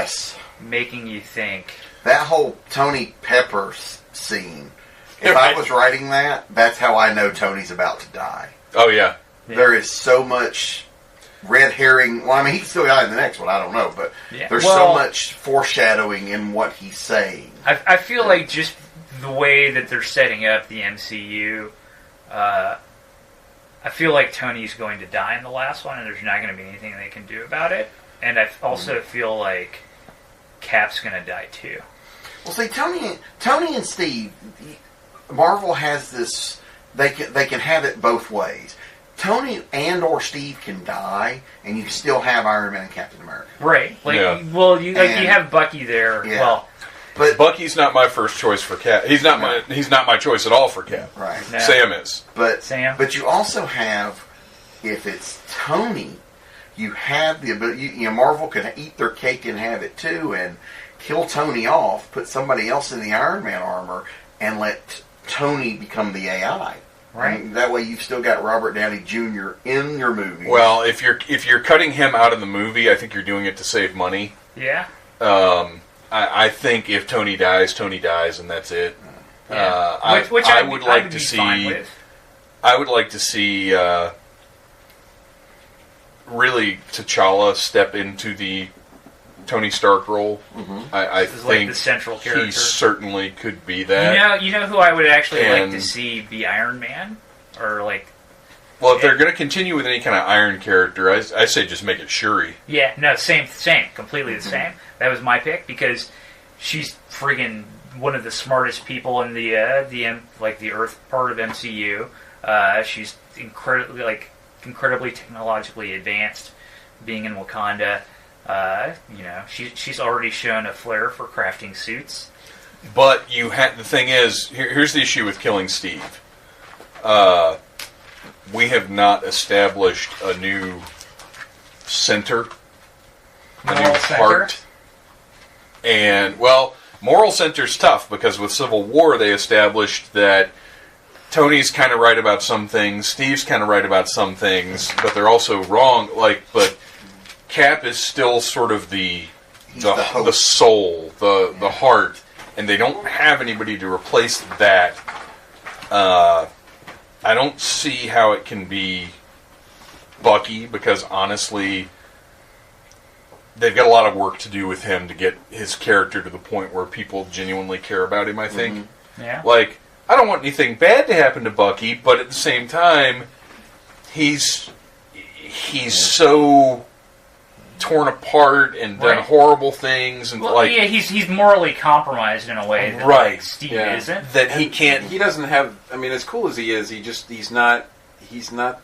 making you think... That whole Tony Pepper scene, if I was writing that, that's how I know Tony's about to die. Oh, yeah. There is so much red herring. Well, I mean, he can still die in the next one, I don't know, but there's so much foreshadowing in what he's saying. I feel like just the way that they're setting up the MCU, I feel like Tony's going to die in the last one, and there's not going to be anything they can do about it. And I also feel like Cap's going to die, too. Well, see, Tony and Steve, Marvel has this. They can have it both ways. Tony and or Steve can die, and you still have Iron Man and Captain America. Right. You have Bucky there. Yeah. Well, but Bucky's not my first choice for Cap. He's not my choice at all for Cap. Right. No. Sam is. But you also have, if it's Tony, you have the ability. Marvel could eat their cake and have it too, and kill Tony off, put somebody else in the Iron Man armor, and let Tony become the AI. Right. And that way you've still got Robert Downey Jr. in your movie. Well, if you're cutting him out of the movie, I think you're doing it to save money. Yeah. I think if Tony dies, and that's it. Yeah. Which I would like to see. Fine with. I would like to see really T'Challa step into the Tony Stark role. Mm-hmm. I think like the central character. He certainly could be that. You know who I would actually like to see be Iron Man, or like. Well, if they're going to continue with any kind of Iron character, I say just make it Shuri. Yeah, no, same, completely the same. That was my pick because she's friggin' one of the smartest people in the Earth part of MCU. She's incredibly technologically advanced. Being in Wakanda, she's already shown a flair for crafting suits. But the thing is, here's the issue with killing Steve. We have not established a new center, a new heart. And, well, moral center's tough because with Civil War they established that Tony's kind of right about some things, Steve's kind of right about some things, but they're also wrong. But Cap is still sort of the soul, the heart, and they don't have anybody to replace that. I don't see how it can be Bucky because honestly, they've got a lot of work to do with him to get his character to the point where people genuinely care about him, I think. Mm-hmm. Yeah. Like, I don't want anything bad to happen to Bucky, but at the same time, he's so torn apart and done horrible things, and he's morally compromised in a way that Steve isn't. That he can't. He doesn't have. I mean, as cool as he is, he's not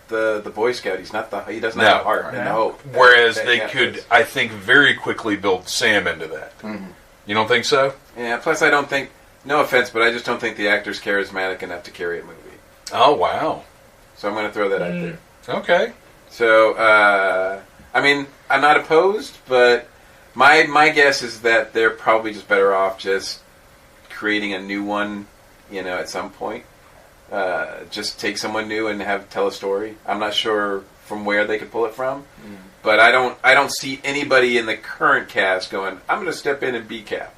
the Boy Scout. He doesn't have the heart and the hope. Whereas they could, I think, very quickly build Sam into that. Mm-hmm. You don't think so? Yeah. Plus, I don't think. No offense, but I just don't think the actor's charismatic enough to carry a movie. Oh wow! So I'm going to throw that out there. Okay. So, I mean, I'm not opposed, but my guess is that they're probably just better off just creating a new one, at some point. Just take someone new and tell a story. I'm not sure from where they could pull it from, but I don't see anybody in the current cast going, I'm going to step in and be Cap.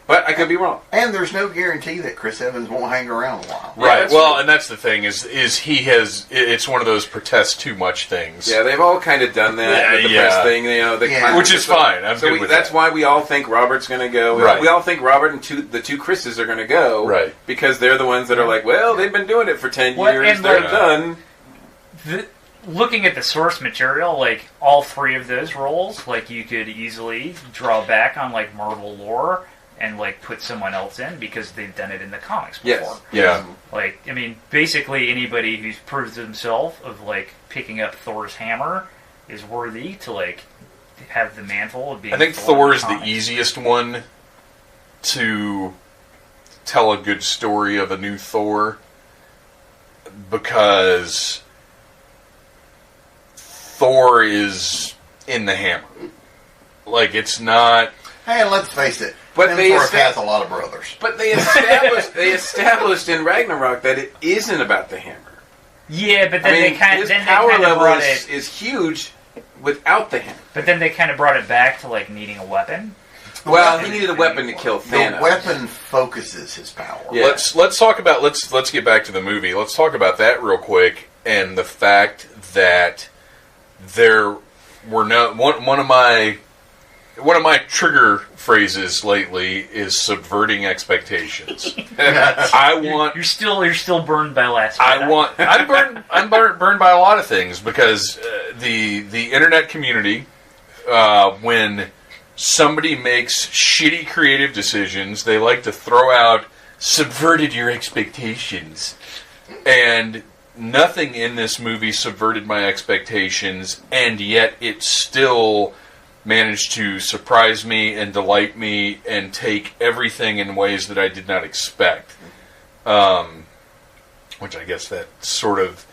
But I could be wrong. And there's no guarantee that Chris Evans won't hang around a while. Right. Well, and that's the thing is he has. It's one of those protest too much things. Yeah, they've all kind of done that with the press thing. Which is fine. I'm good with that's that. why we all think Robert's going to go. Right. We all think Robert and the two Chris's are going to go. Right. Because they're the ones that are like, well, they've been doing it for 10 years. They're done. Looking at the source material, like all three of those roles, like you could easily draw back on like Marvel lore and like put someone else in because they've done it in the comics before. Yes. Yeah. Like, I mean, basically anybody who's proved himself of like picking up Thor's hammer is worthy to like have the mantle of being. I think Thor is the easiest one to tell a good story of a new Thor because Thor is in the hammer. Like, it's not. Hey, let's face it. But Hemsworth has a lot of brothers. But they established in Ragnarok that it isn't about the hammer. Yeah, but then his power level is huge without the hammer. But then they kind of brought it back to like needing a weapon. Well, he needed a weapon to kill Thanos. The weapon focuses his power. Yeah. Let's talk about let's get back to the movie. Let's talk about that real quick and the fact that there were no one of my trigger phrases lately is subverting expectations. You're still burned by last Jedi. I'm burned by a lot of things because the internet community when somebody makes shitty creative decisions, they like to throw out subverted your expectations. And nothing in this movie subverted my expectations, and yet it still managed to surprise me and delight me and take everything in ways that I did not expect. Which I guess that sort of...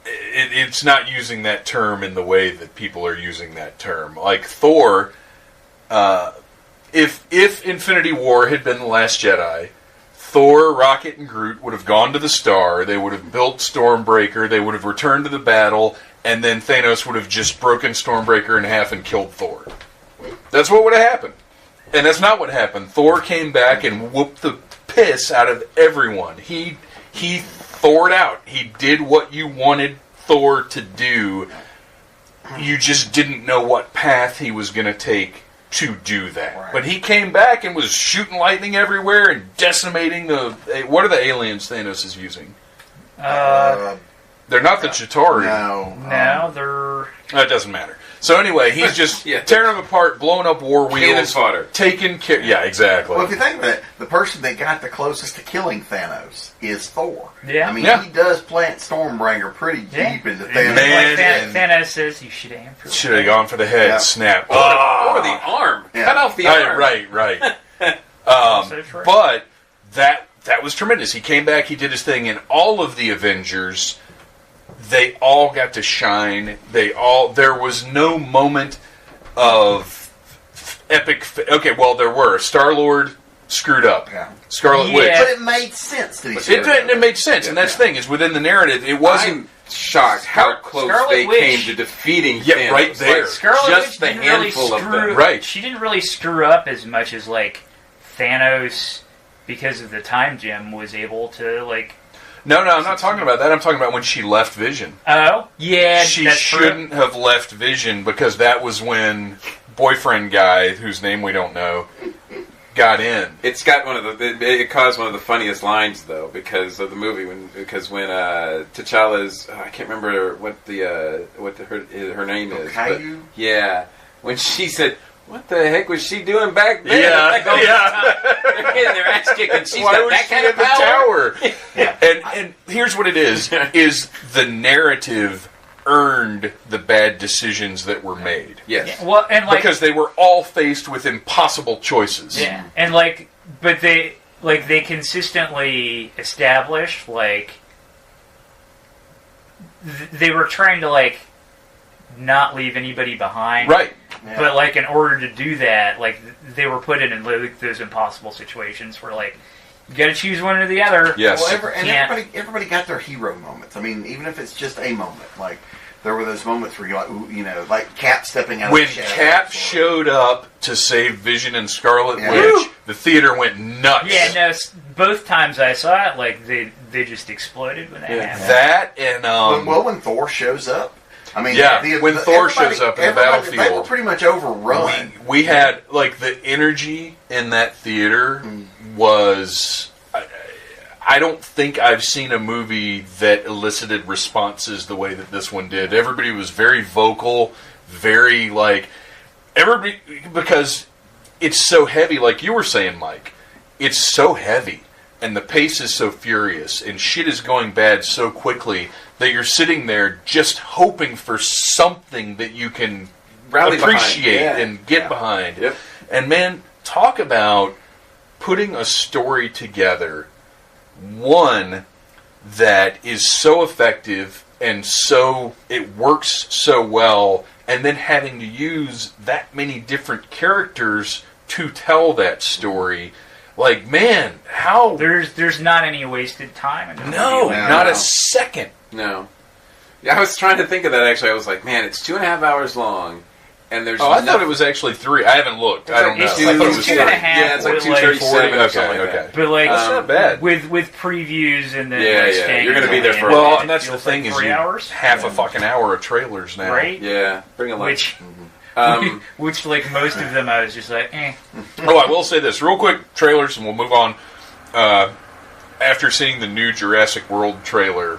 It's not using that term in the way that people are using that term. Like Thor, if Infinity War had been The Last Jedi, Thor, Rocket, and Groot would have gone to the star, they would have built Stormbreaker, they would have returned to the battle, and then Thanos would have just broken Stormbreaker in half and killed Thor. That's what would have happened. And that's not what happened. Thor came back and whooped the piss out of everyone. He Thored out. He did what you wanted Thor to do. You just didn't know what path he was going to take to do that. Right. But he came back and was shooting lightning everywhere and decimating the... What are the aliens Thanos is using? They're not the Chitauri. No, they're... It doesn't matter. So anyway, he's just tearing them apart, blowing up war wheels, taking care... Yeah, exactly. Well, if you think about it, the person that got the closest to killing Thanos is Thor. Yeah. I mean, he does plant Stormbringer pretty deep into Thanos. Thanos says, you should aim for the Should have gone for the head, snap. Or the arm. Yeah. Cut off the arm. Right. But that was tremendous. He came back, he did his thing, and all of the Avengers... They all got to shine. There was no moment of epic... Okay, well, there were. Star-Lord screwed up. Yeah. Scarlet Witch. But it made sense to It made sense, and that's the thing, is within the narrative, it wasn't... I'm shocked how close Scarlet Witch came to defeating Thanos. Right there. Like, Scarlet just Witch the handful of them. Right. She didn't really screw up as much as, Thanos, because of the time gem, was able to, No, I'm not talking about that. I'm talking about when she left Vision. Oh, yeah. She shouldn't have left Vision because that was when boyfriend guy, whose name we don't know, got in. It's got it caused one of the funniest lines though because of the movie when T'Challa's I can't remember what her name is. But, yeah, when she said. What the heck was she doing back there? Yeah. They're getting their ass kicked, and she's got that kind of power. Yeah. And here's what it is the narrative earned the bad decisions that were made. Yes. Yeah. Well, and because they were all faced with impossible choices. Yeah. And but they consistently established they were trying to not leave anybody behind. Right. Yeah. But in order to do that, they were put in those impossible situations where you got to choose one or the other. Yes. Well, everybody got their hero moments. I mean, even if it's just a moment, there were those moments where you're like Cap stepping out. When of the Cap showed up to save Vision and Scarlet Witch, the theater went nuts. Yeah, no. Both times I saw it, they just exploded when that happened. That and when Thor shows up. I mean, when Thor shows up in the battlefield, they were pretty much overrun. We had the energy in that theater was. I don't think I've seen a movie that elicited responses the way that this one did. Everybody was very vocal, very everybody because it's so heavy. Like you were saying, Mike, it's so heavy. And the pace is so furious, and shit is going bad so quickly that you're sitting there just hoping for something that you can appreciate and get behind. Yep. And man, talk about putting a story together, one that is so effective and so it works so well, and then having to use that many different characters to tell that story. Man, how... There's not any wasted time in the movie. Not a second. No. Yeah, I was trying to think of that, actually. I was like, man, it's 2.5 hours long, and there's I thought it was actually 3. I haven't looked. I don't know. It's 2.5. Yeah, it's 2:37 or something like that. But that's not bad. With previews and then... You're going to be there for Well, and that's the thing is 3 hours? Half a fucking hour of trailers now. Right? Yeah. Bring a lunch. Which, most of them, I was just eh. Oh, I will say this. Real quick, trailers, and we'll move on. After seeing the new Jurassic World trailer,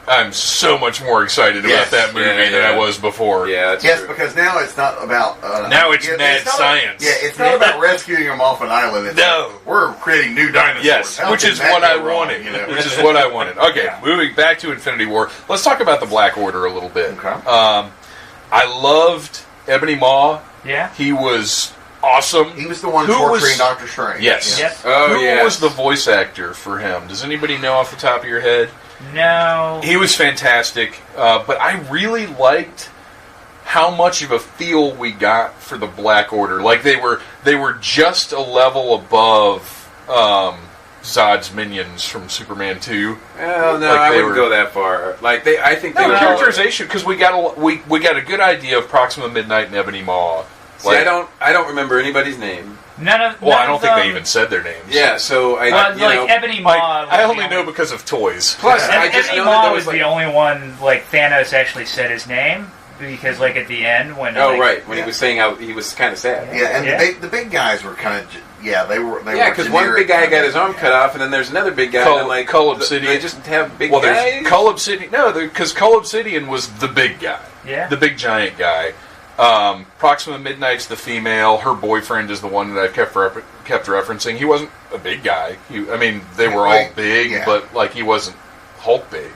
I'm so much more excited about that movie than I was before. Yeah, that's true. Because now it's not about... now it's mad science. It's not about rescuing them off an island. We're creating new dinosaurs. Yes, which is what I wanted. Which is what I wanted. Okay, moving back to Infinity War. Let's talk about the Black Order a little bit. Okay. I loved... Ebony Maw. Yeah. He was awesome. He was the one torturing Doctor Strange. Yes. Who was the voice actor for him? Does anybody know off the top of your head? No. He was fantastic, but I really liked how much of a feel we got for the Black Order. Like they were just a level above Zod's minions from Superman 2. Well, no, I wouldn't go that far. Like I think they were characterization, because we got a good idea of Proxima Midnight and Ebony Maw. See, I don't remember anybody's name. I don't think they even said their names. Yeah, so Ebony Maw. I only know because of toys. Plus, I just Ebony know Maw that there was the only one. Like Thanos actually said his name because, like at the end when. When he was saying how he was kind of sad. Yeah, and the big guys were kind of. Yeah, they were. Because one big guy got his arm cut off, and then there's another big guy. Cull Obsidian. They just have big guys. There's Cull Obsidian. No, because Cull Obsidian was the big guy. Yeah. The big giant guy. Proxima Midnight's the female. Her boyfriend is the one that I kept referencing. He wasn't a big guy. They were all big, but like he wasn't Hulk big.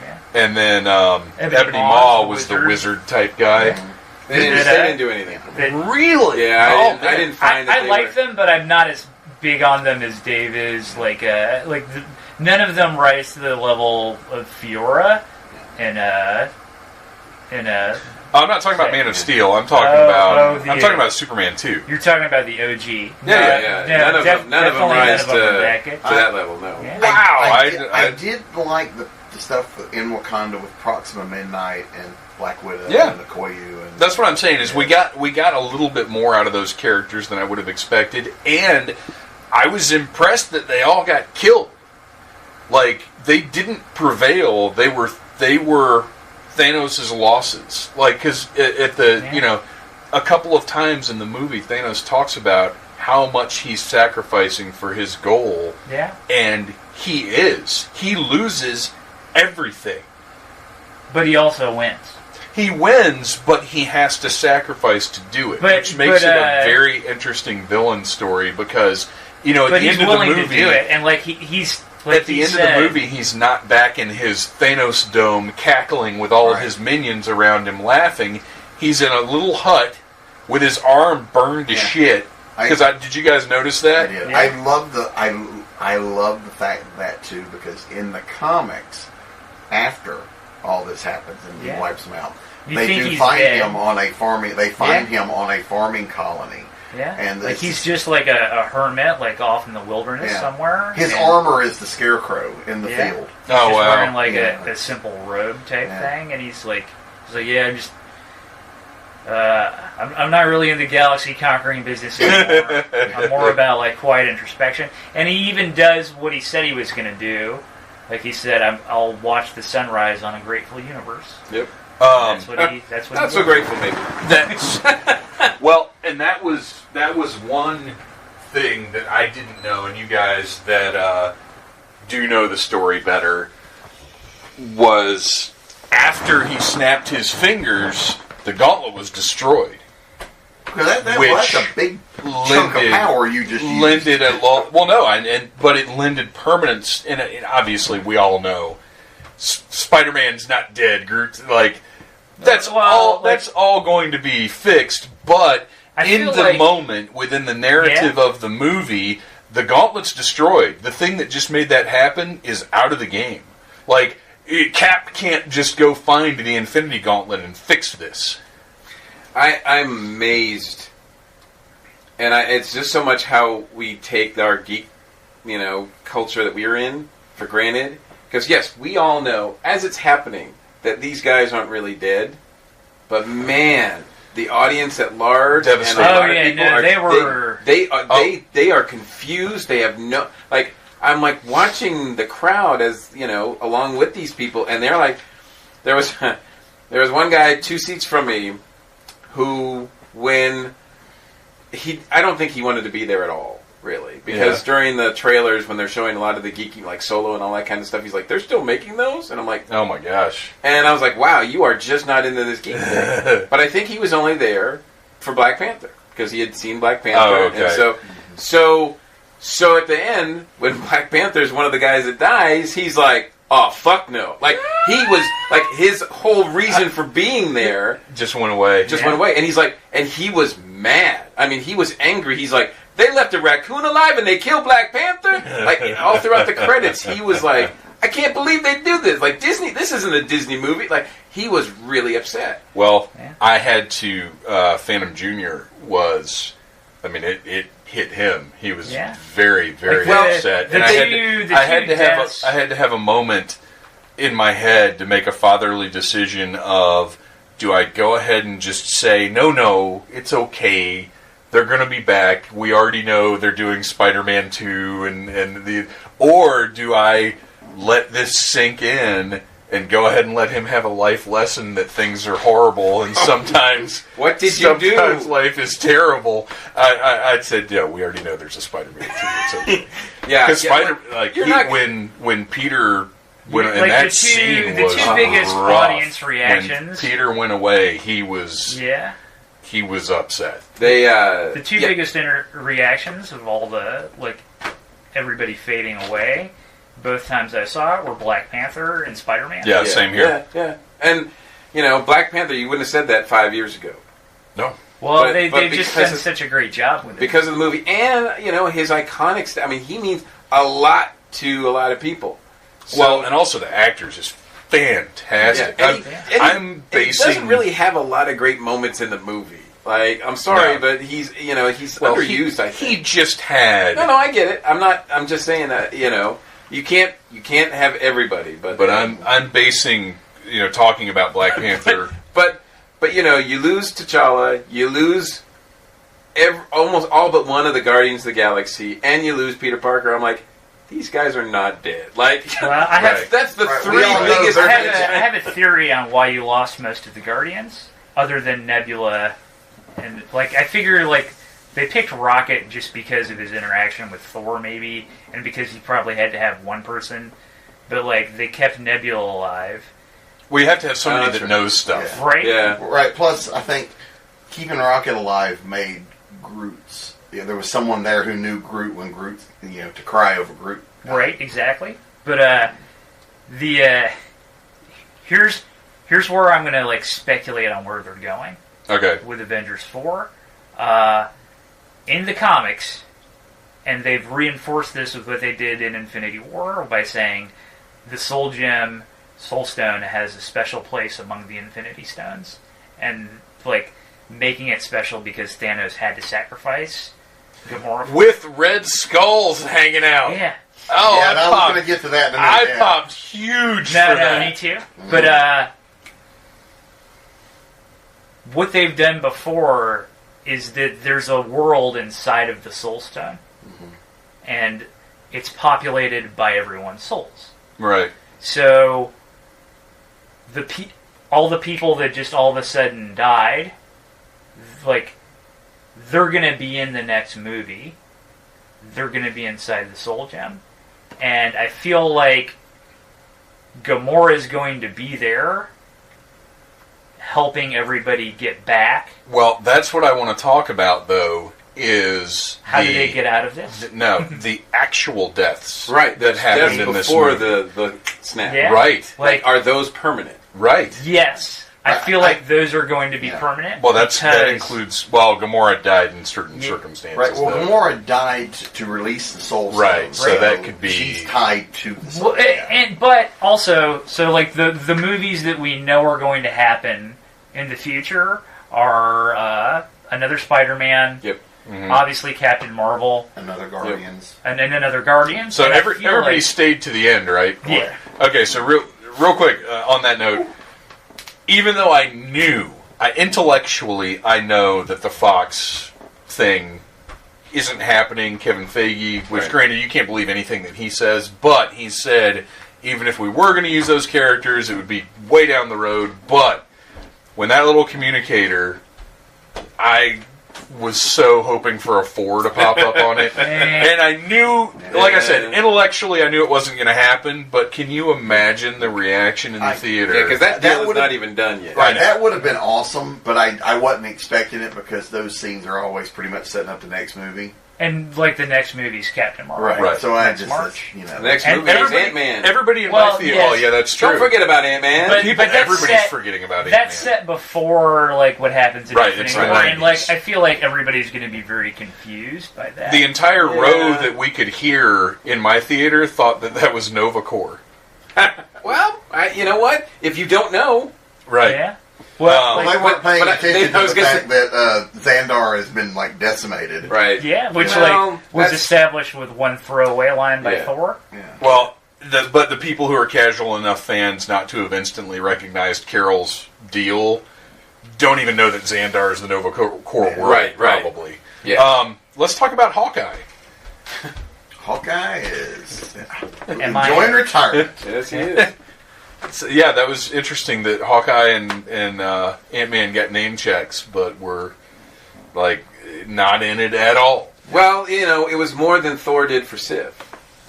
Yeah. And then Ebony Maw was the wizard type guy. Yeah. They didn't do anything. Really? Yeah, I didn't find that I like them, but I'm not as big on them as Dave is. None of them rise to the level of Fiora and I'm not talking about Man of Steel. I'm talking about Superman 2. You're talking about the OG. Yeah. None of them rise to that level. No. Yeah. Wow. I did like the stuff in Wakanda with Proxima Midnight and Black Widow and the Koyu. And that's what I'm saying. Is we got a little bit more out of those characters than I would have expected, and I was impressed that they all got killed. Like they didn't prevail. They were Thanos' losses. Like, because at the, a couple of times in the movie, Thanos talks about how much he's sacrificing for his goal. Yeah. And he loses everything. But he also wins. He wins, but he has to sacrifice to do it, which makes it a very interesting villain story because, at the end of the movie... to do it, and, he's... At the end of the movie, he's not back in his Thanos dome cackling with all of his minions around him laughing. He's in a little hut with his arm burned to shit. Did you guys notice that? I did. Yeah. I love the fact that too, because in the comics, after all this happens and he wipes them out, they do find him on a farming. They find him on a farming colony. Yeah, and he's just like a hermit, like off in the wilderness somewhere. His armor is the scarecrow in the field. He's just wearing like a simple robe type thing, and he's like, I'm just, I'm not really in the galaxy conquering business anymore. I'm more about like quiet introspection. And he even does what he said he was going to do. Like he said, I'll watch the sunrise on a grateful universe. Yep. That's what not so grateful, maybe. That's well, and that was one thing that I didn't know, and you guys that do know the story better, was after he snapped his fingers, the gauntlet was destroyed. That's a big chunk of power you just used. But it lended permanence, and obviously we all know Spider-Man's not dead. Groot, that's all going to be fixed, but in the moment, within the narrative of the movie, the gauntlet's destroyed. The thing that just made that happen is out of the game. Like, Cap can't just go find the Infinity Gauntlet and fix this. I'm amazed. And it's just so much how we take our geek, culture that we're in for granted. Because, yes, we all know, as it's happening, that these guys aren't really dead. But, man, the audience at large and a lot of people they are confused. They have no... I'm watching the crowd as, along with these people, and they're like... There was one guy 2 seats from me who, when... I don't think he wanted to be there at all, really. Because during the trailers, when they're showing a lot of the geeky, Solo and all that kind of stuff, he's like, they're still making those? And I'm like... Oh my gosh. And I was like, wow, you are just not into this geek thing. But I think he was only there for Black Panther. Because he had seen Black Panther. Oh, okay. And so at the end, when Black Panther is one of the guys that dies, he's like, oh, fuck no. He was, his whole reason for being there... Just went away. Went away. And he's like, and he was mad. I mean, he was angry. He's like, they left a raccoon alive and they killed Black Panther? All throughout the credits, he was like, I can't believe they do this. Like, Disney, this isn't a Disney movie. Like, he was really upset. Well, I had to, Phantom Jr. was, I mean, it hit him. He was very, very upset. And I had to have a moment in my head to make a fatherly decision of, do I go ahead and just say, no, it's okay, they're going to be back, we already know they're doing Spider-Man 2, or do I let this sink in and go ahead and let him have a life lesson that things are horrible and sometimes what did you do? Sometimes life is terrible. I said, yeah, we already know there's a Spider-Man 2. It's okay. When Peter... the two biggest audience reactions. When Peter went away, he was upset. The two biggest reactions of all the everybody fading away. Both times I saw it were Black Panther and Spider-Man. Yeah, same here. Yeah. And Black Panther, you wouldn't have said that 5 years ago. No. Well, they've just done such a great job with it because of the movie and his iconic. I mean, he means a lot to a lot of people. So, and also the actors is fantastic. Yeah, he doesn't really have a lot of great moments in the movie. Like, I'm sorry, but he's underused. I think he just had. No, I get it. I'm just saying that you can't have everybody. But I'm basing talking about Black Panther. But you lose T'Challa, you lose almost all but one of the Guardians of the Galaxy, and you lose Peter Parker. I'm like, these guys are not dead. Like, that's the three biggest. I have a theory on why you lost most of the Guardians, other than Nebula, and I figure they picked Rocket just because of his interaction with Thor, maybe, and because he probably had to have one person, but they kept Nebula alive. Well, you have to have somebody that knows stuff, right? Yeah, right. Plus, I think keeping Rocket alive made Groot's. Yeah, there was someone there who knew Groot when Groot, to cry over Groot. Right, exactly. But here's where I'm going to speculate on where they're going. Okay. With Avengers 4, in the comics, and they've reinforced this with what they did in Infinity War by saying the Soul Gem, Soul Stone has a special place among the Infinity Stones, and making it special because Thanos had to sacrifice Gamora with red skulls hanging out. Yeah. Oh, yeah, I was going to get to that in a minute. I popped huge for that. No, me too. But what they've done before is that there's a world inside of the Soul Stone, and it's populated by everyone's souls. Right. So all the people that just all of a sudden died, they're going to be in the next movie. They're going to be inside the Soul Gem. And I feel like Gamora is going to be there helping everybody get back. Well, that's what I want to talk about, though, is... How did they get out of this? No, the actual deaths that happened in this before movie. the snap. Yeah. Right. Are those permanent? Right. Yes. I feel like those are going to be permanent. Well, that includes... Well, Gamora died in certain circumstances. Right, well, Gamora died to release the Soul Stone. Right, so that could be... She's tied to the Soul Stone. But also, the movies that we know are going to happen in the future are another Spider-Man. Yep. Mm-hmm. Obviously, Captain Marvel. Another Guardians. And then another Guardians. So everybody stayed to the end, right? Yeah. Okay, so real quick, on that note... Even though intellectually I know that the Fox thing isn't happening, Kevin Feige, which granted you can't believe anything that he says, but he said even if we were going to use those characters, it would be way down the road. But when that little communicator, I was so hoping for a 4 to pop up on it. And I knew, like I said, intellectually I knew it wasn't going to happen, but can you imagine the reaction in the theater? Yeah, because that was not even done yet. Right, that would have been awesome, but I wasn't expecting it because those scenes are always pretty much setting up the next movie. And the next movie's Captain Marvel. Right. So I just, March. The next movie is Ant-Man. Everybody in my theater. Yes. Oh, yeah, that's true. Don't forget about Ant-Man. Everybody's forgetting about Ant-Man. That's set before what happens in Infinity War, and I feel like everybody's going to be very confused by that. The entire row that we could hear in my theater thought that was Nova Corps. Well, you know what? If you don't know, Right. Yeah. Well, they weren't paying but attention to I the was gonna fact that Xandar has been like decimated. right? Yeah, which Well, was that's- established with one throwaway line by Yeah. Thor. Yeah. Well, but the people who are casual enough fans not to have instantly recognized Carol's deal don't even know that Xandar is the Nova Corps world, Right. probably. Yeah. Let's talk about Hawkeye. Hawkeye is Am I- enjoying retirement. Yes, he is. So, yeah, that was interesting that Hawkeye and Ant-Man got name checks, but were like not in it at all. Well, it was more than Thor did for Sif.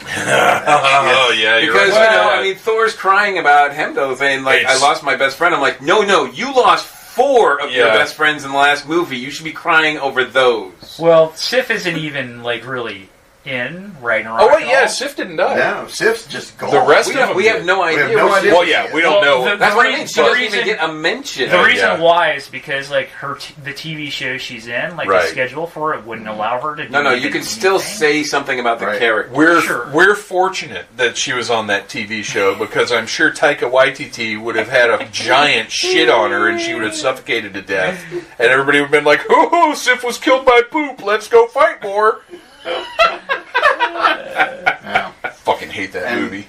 Oh yeah, you're Because, right. Thor's crying about Hemdo saying, like, It's- I lost my best friend. I'm like, no, you lost 4 of your Yeah. best friends in the last movie. You should be crying over those. Well, Sif isn't even really in Ragnarok. Oh wait, at yeah, all. Sif didn't die. No, Sif's just gone. The rest We of have, them we have no idea. have no where she idea. Well, is. yeah, we don't know. the That's what I mean. reason- She doesn't reason- even get a mention. The reason yeah. why is because the TV show she's in, Right. the schedule for it wouldn't allow her to. Do No, you even can still anything. say something about the Right. character. We're fortunate that she was on that TV show because I'm sure Taika Waititi would have had a giant shit on her and she would have suffocated to death, and everybody would have been like, "Oh, Sif was killed by poop. Let's go fight more." Yeah. Fucking hate that And- movie.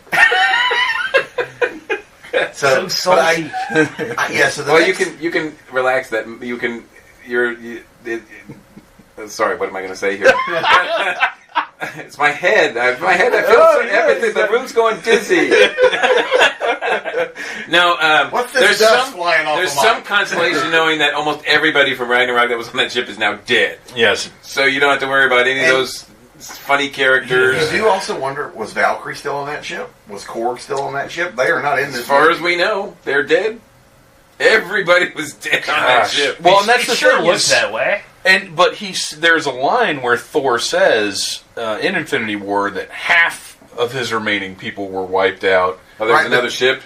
So But salty. So the Well, next, you can relax that. Sorry, what am I going to say here? It's my head. I feel everything. The room's going dizzy. No, What's this there's dust some flying off there's the some mic? consolation knowing that almost everybody from Ragnarok that was on that ship is now dead. Yes. So you don't have to worry about any of And- those funny characters. You do also wonder, was Valkyrie still on that ship? Was Korg still on that ship? They are not in this. As far movie. as we know, they're dead. Everybody was dead on that Gosh. ship. Well, and that's It the sure thing looks is, that way. but there's a line where Thor says in Infinity War that half of his remaining people were wiped out. Oh, there's Right, another but- ship.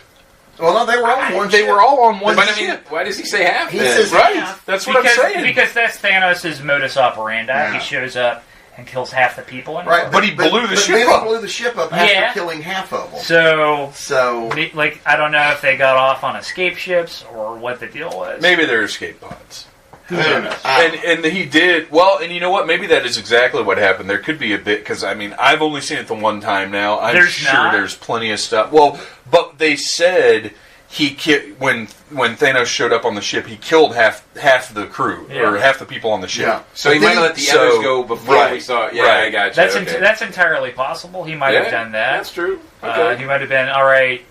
Well, no, they were all on one They ship. were all on one But I ship. mean, why does he say half? He then? says- Right. Yeah. That's what I'm saying. Because that's Thanos' modus operandi. Yeah. He shows up and kills half the people. In Right, it. But he blew the ship then up. he blew the ship up after Yeah. killing half of them. So, I don't know if they got off on escape ships or what the deal was. Maybe they're escape pods. Who knows? And he did well, and you know what? Maybe that is exactly what happened. There could be a bit because I've only seen it the one time now. I'm There's sure not. there's plenty of stuff. Well, but they said when Thanos showed up on the ship, he killed half the crew or Yeah. half the people on the ship. Yeah. So he might have let the So- others go before we right, saw it. Yeah, right. I got you. That's okay. that's entirely possible. He might have done that. That's true. Okay. He might have been, all right,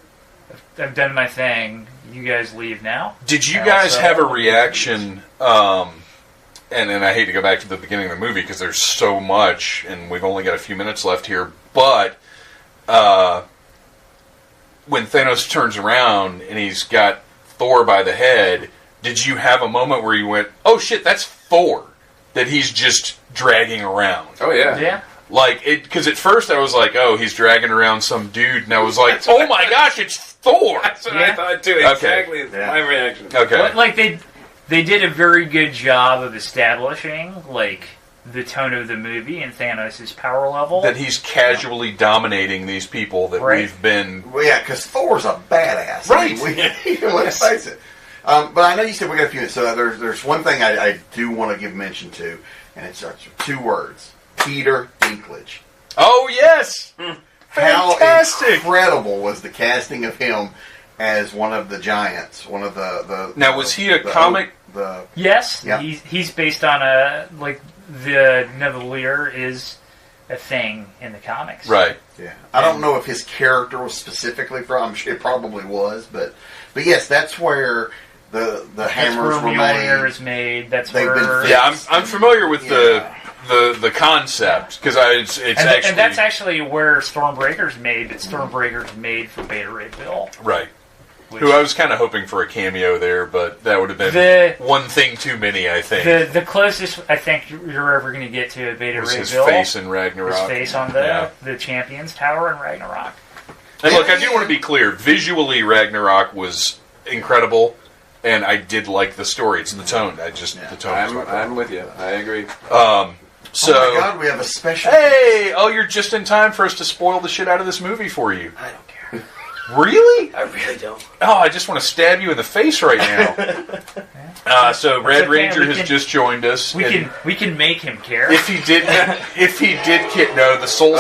I've done my thing. You guys leave now. Did you And guys also- have a reaction? And I hate to go back to the beginning of the movie because there's so much, and we've only got a few minutes left here. But when Thanos turns around and he's got Thor by the head, did you have a moment where you went, "Oh shit, that's Thor," that he's just dragging around? Oh yeah. Yeah. Like it, because at first I was like, "Oh, he's dragging around some dude," and I was like, "Oh my gosh, it's Thor!" That's what Yeah. I thought too. Okay. Exactly. Yeah. My reaction. Okay. Well, they did a very good job of establishing the tone of the movie and Thanos' power level. That he's casually dominating these people that Right. we've been. Well, yeah, because Thor's a badass. Right. Let's face it. But I know you said we got a few minutes, so there's one thing I do want to give mention to, and it's 2 words: Peter Dinklage. Oh yes, fantastic. How incredible was the casting of him as one of the giants? One of the Now, was he a the- comic? The Yes, Yeah. he's based on the Nivellir is a thing in the comics. Right. yeah. I don't know if his character was specifically from. I'm sure it probably was, but yes, that's where the That's hammers where were Mjolnir made. is made. That's They've been where. fixed. Yeah, I'm familiar with Yeah. the concept because it's And, actually and that's actually where Stormbreaker's made. That Stormbreaker's made for Beta Ray Bill. right. Which, Who I was kind of hoping for a cameo there, but that would have been The- one thing too many. I think the closest I think you're ever going to get to a Beta was Ray his Bill. face in Ragnarok. His face on the Champions Tower in Ragnarok. And look, I do want to be clear. Visually, Ragnarok was incredible, and I did like the story. It's the tone. The tone. was my I'm problem. with you. I agree. So, Oh my God, we have a special. hey, you're just in time for us to spoil the shit out of this movie for you. I don't care. Really? I really don't. Oh, I just want to stab you in the face right now. So Red Ranger has just joined us. We can make him care. If he did, no, the Soul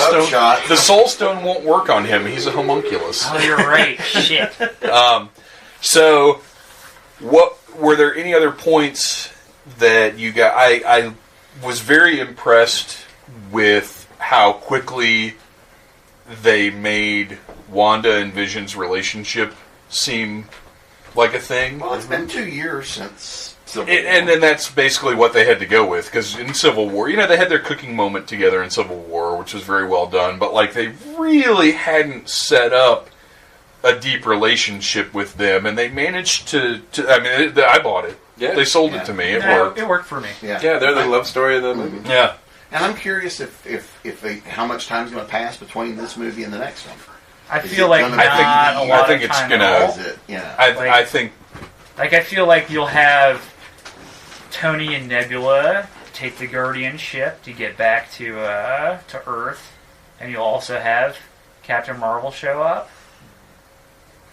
Stone won't work on him. He's a homunculus. Oh, you're right. Shit. So, what were there any other points that you got? I was very impressed with how quickly they made Wanda and Vision's relationship seem like a thing. Well, it's been 2 years since Civil War. And then that's basically what they had to go with, because in Civil War, they had their cooking moment together in Civil War, which was very well done, but like they really hadn't set up a deep relationship with them, and they managed to I bought it. Yeah. They sold it to me. It worked. It worked for me. Yeah, they're the love story of the movie. Yeah. And I'm curious if how much time's going to pass between this movie and the next one. I feel like I think it's going to. I think. Like, I feel like you'll have Tony and Nebula take the Guardian ship to get back to Earth, and you'll also have Captain Marvel show up,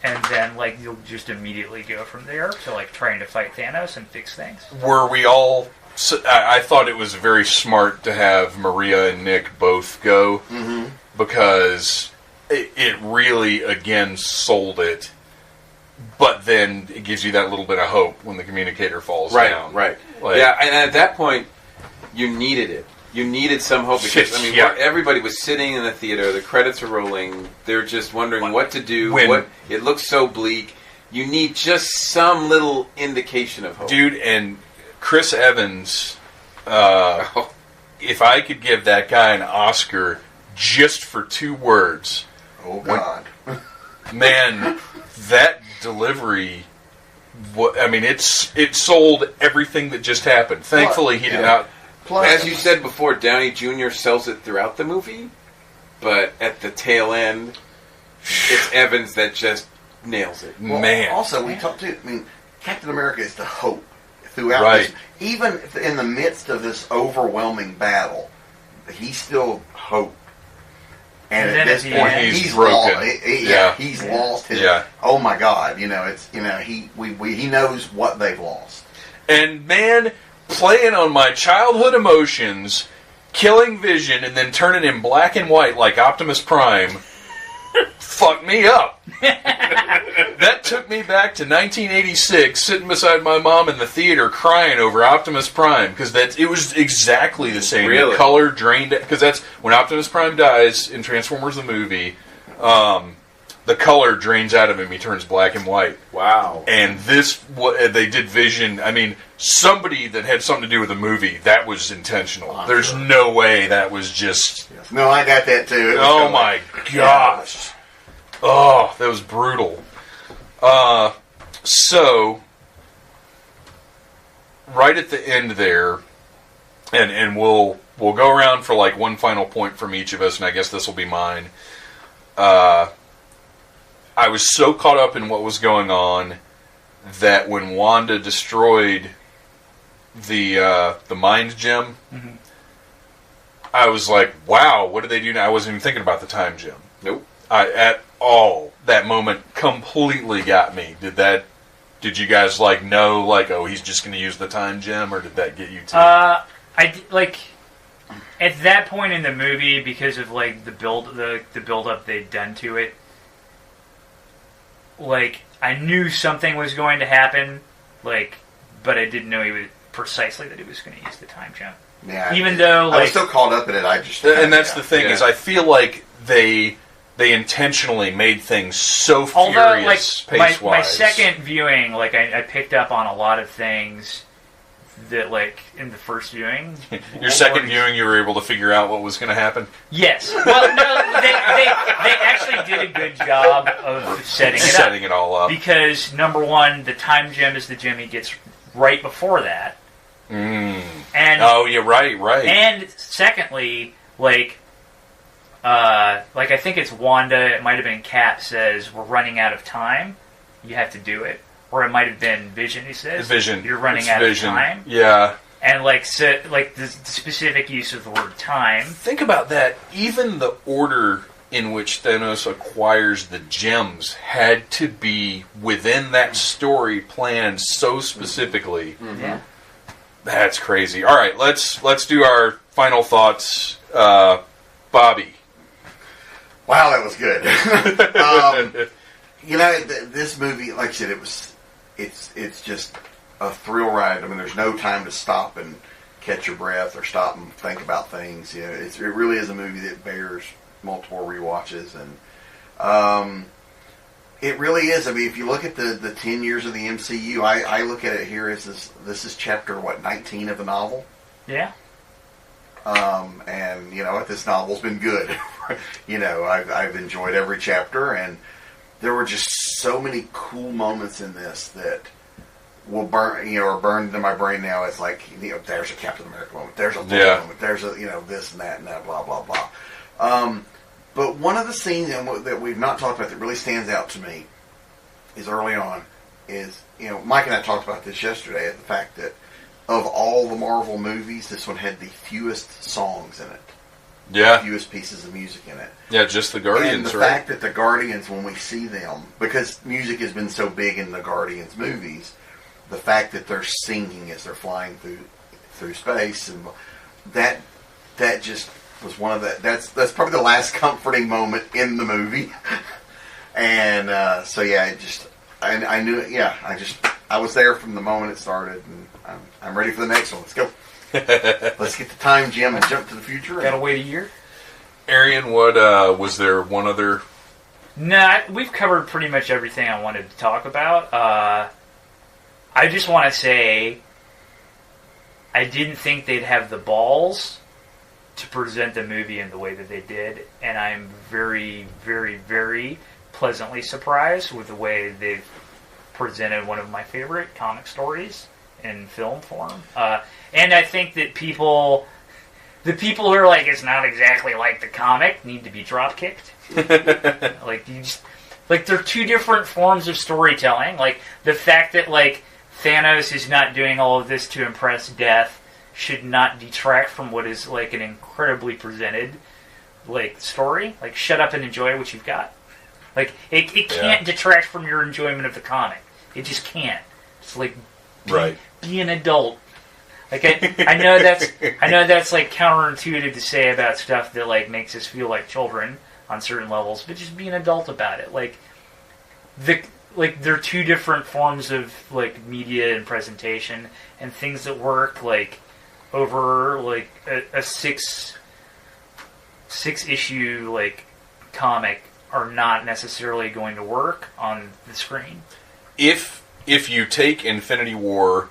and then like you'll just immediately go from there to like trying to fight Thanos and fix things. Were we all? I thought it was very smart to have Maria and Nick both go, because it really, again, sold it. But then it gives you that little bit of hope when the communicator falls down. Right. Yeah, and at that point, you needed it. You needed some hope, because everybody was sitting in the theater, the credits are rolling, they're just wondering what to do, it looks so bleak. You need just some little indication of hope. Dude, and Chris Evans, if I could give that guy an Oscar just for 2 words. Oh, God. Man, that delivery, it sold everything that just happened. Thankfully, he did not. Plus, as you said before, Downey Jr. sells it throughout the movie, but at the tail end, it's Evans that just nails it. Well, man. Also, we talked to. Captain America is the hope throughout this. Even in the midst of this overwhelming battle, he's still hope. And at this point, he's broken. He's lost his. Yeah. Oh my God! He knows what they've lost. And man, playing on my childhood emotions, killing Vision and then turning him black and white like Optimus Prime, fucked me up. That took me back to 1986, sitting beside my mom in the theater crying over Optimus Prime, because it was exactly the same. Really? The color drained, because that's when Optimus Prime dies in Transformers the movie. The color drains out of him; he turns black and white. Wow! And they did Vision. Somebody that had something to do with the movie, that was intentional. There's no way that was just. Yes. No, I got that too. Oh my gosh! Oh, that was brutal. So, right at the end there, and we'll go around for like one final point from each of us, and I guess this will be mine. I was so caught up in what was going on that when Wanda destroyed the mind gem, I was like, wow, what did they do now? I wasn't even thinking about the time gem. Nope. At all. That moment completely got me. Did you guys know, oh, he's just going to use the time gem, or did that get you too? At that point in the movie, because of the build up they'd done to it, I knew something was going to happen, but I didn't know that he was going to use the time gem. Yeah. Even though I was so caught up in it, and that's the thing is, I feel like they intentionally made things so furious pace-wise. My second viewing, I picked up on a lot of things that, in the first viewing... Your second viewing, you were able to figure out what was going to happen? Yes. Well, no, they actually did a good job of setting it all up. Because, number one, the time gem is the gem he gets right before that. And, yeah, right. And, secondly, I think it's Wanda, it might have been Cap, says, we're running out of time, you have to do it. Or it might have been Vision who says, you're running out of time. Yeah. And, the specific use of the word time. Think about that. Even the order in which Thanos acquires the gems had to be within that story planned so specifically. Mm-hmm. Yeah. That's crazy. All right, let's do our final thoughts. Bobby. Wow, that was good. This movie, like I said, it's just a thrill ride. I mean, there's no time to stop and catch your breath or stop and think about things. It really is a movie that bears multiple rewatches, and it really is. I mean, if you look at the 10 years of the MCU, I look at it here as this is chapter 19 of the novel. Yeah. And this novel's been good. I've enjoyed every chapter, and there were just so many cool moments in this that will are burned into my brain now. It's like, there's a Captain America moment, there's a Thor moment, there's a this and that, blah blah blah. But one of the scenes that we've not talked about that really stands out to me is early on. Mike and I talked about this yesterday, the fact that of all the Marvel movies, this one had the fewest songs in it. Yeah. The fewest pieces of music in it. Yeah, just the Guardians, and the fact that the Guardians, when we see them, because music has been so big in the Guardians movies, the fact that they're singing as they're flying through space, and that just was one of that's probably the last comforting moment in the movie. And I knew it. Yeah, I was there from the moment it started, and I'm ready for the next one. Let's go. Let's get the time gem and jump to the future. Gotta wait a year. Arian, what was there one other? No, we've covered pretty much everything I wanted to talk about. I just want to say I didn't think they'd have the balls to present the movie in the way that they did, and I'm very, very, very pleasantly surprised with the way they've presented one of my favorite comic stories in film form. And I think that the people who are like, it's not exactly like the comic, need to be drop kicked. They're two different forms of storytelling. Like, the fact that, Thanos is not doing all of this to impress Death should not detract from what is, an incredibly presented, story. Shut up and enjoy what you've got. It can't detract from your enjoyment of the comic. It just can't. It's be an adult. I know that's counterintuitive to say about stuff that makes us feel like children on certain levels, but just be an adult about it. They're two different forms of media and presentation, and things that work over a six issue comic are not necessarily going to work on the screen. If you take Infinity War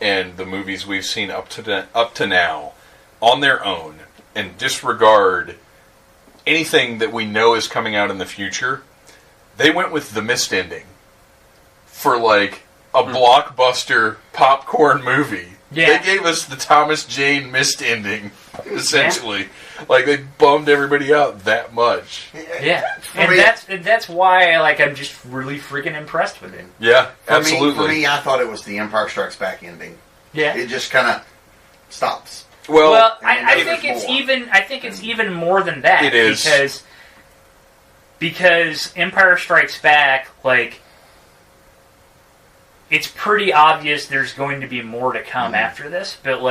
and the movies we've seen up to now on their own and disregard anything that we know is coming out in the future, they went with the Mist ending for a blockbuster popcorn movie. Yeah. They gave us the Thomas Jane Mist ending, essentially. They bummed everybody out that much. Yeah, and that's why I'm just really freaking impressed with it. Yeah, absolutely. For me, I thought it was the Empire Strikes Back ending. Yeah, it just kind of stops. Well, I think it's even. I think it's even more than that. It is because Empire Strikes Back, it's pretty obvious there's going to be more to come after this, but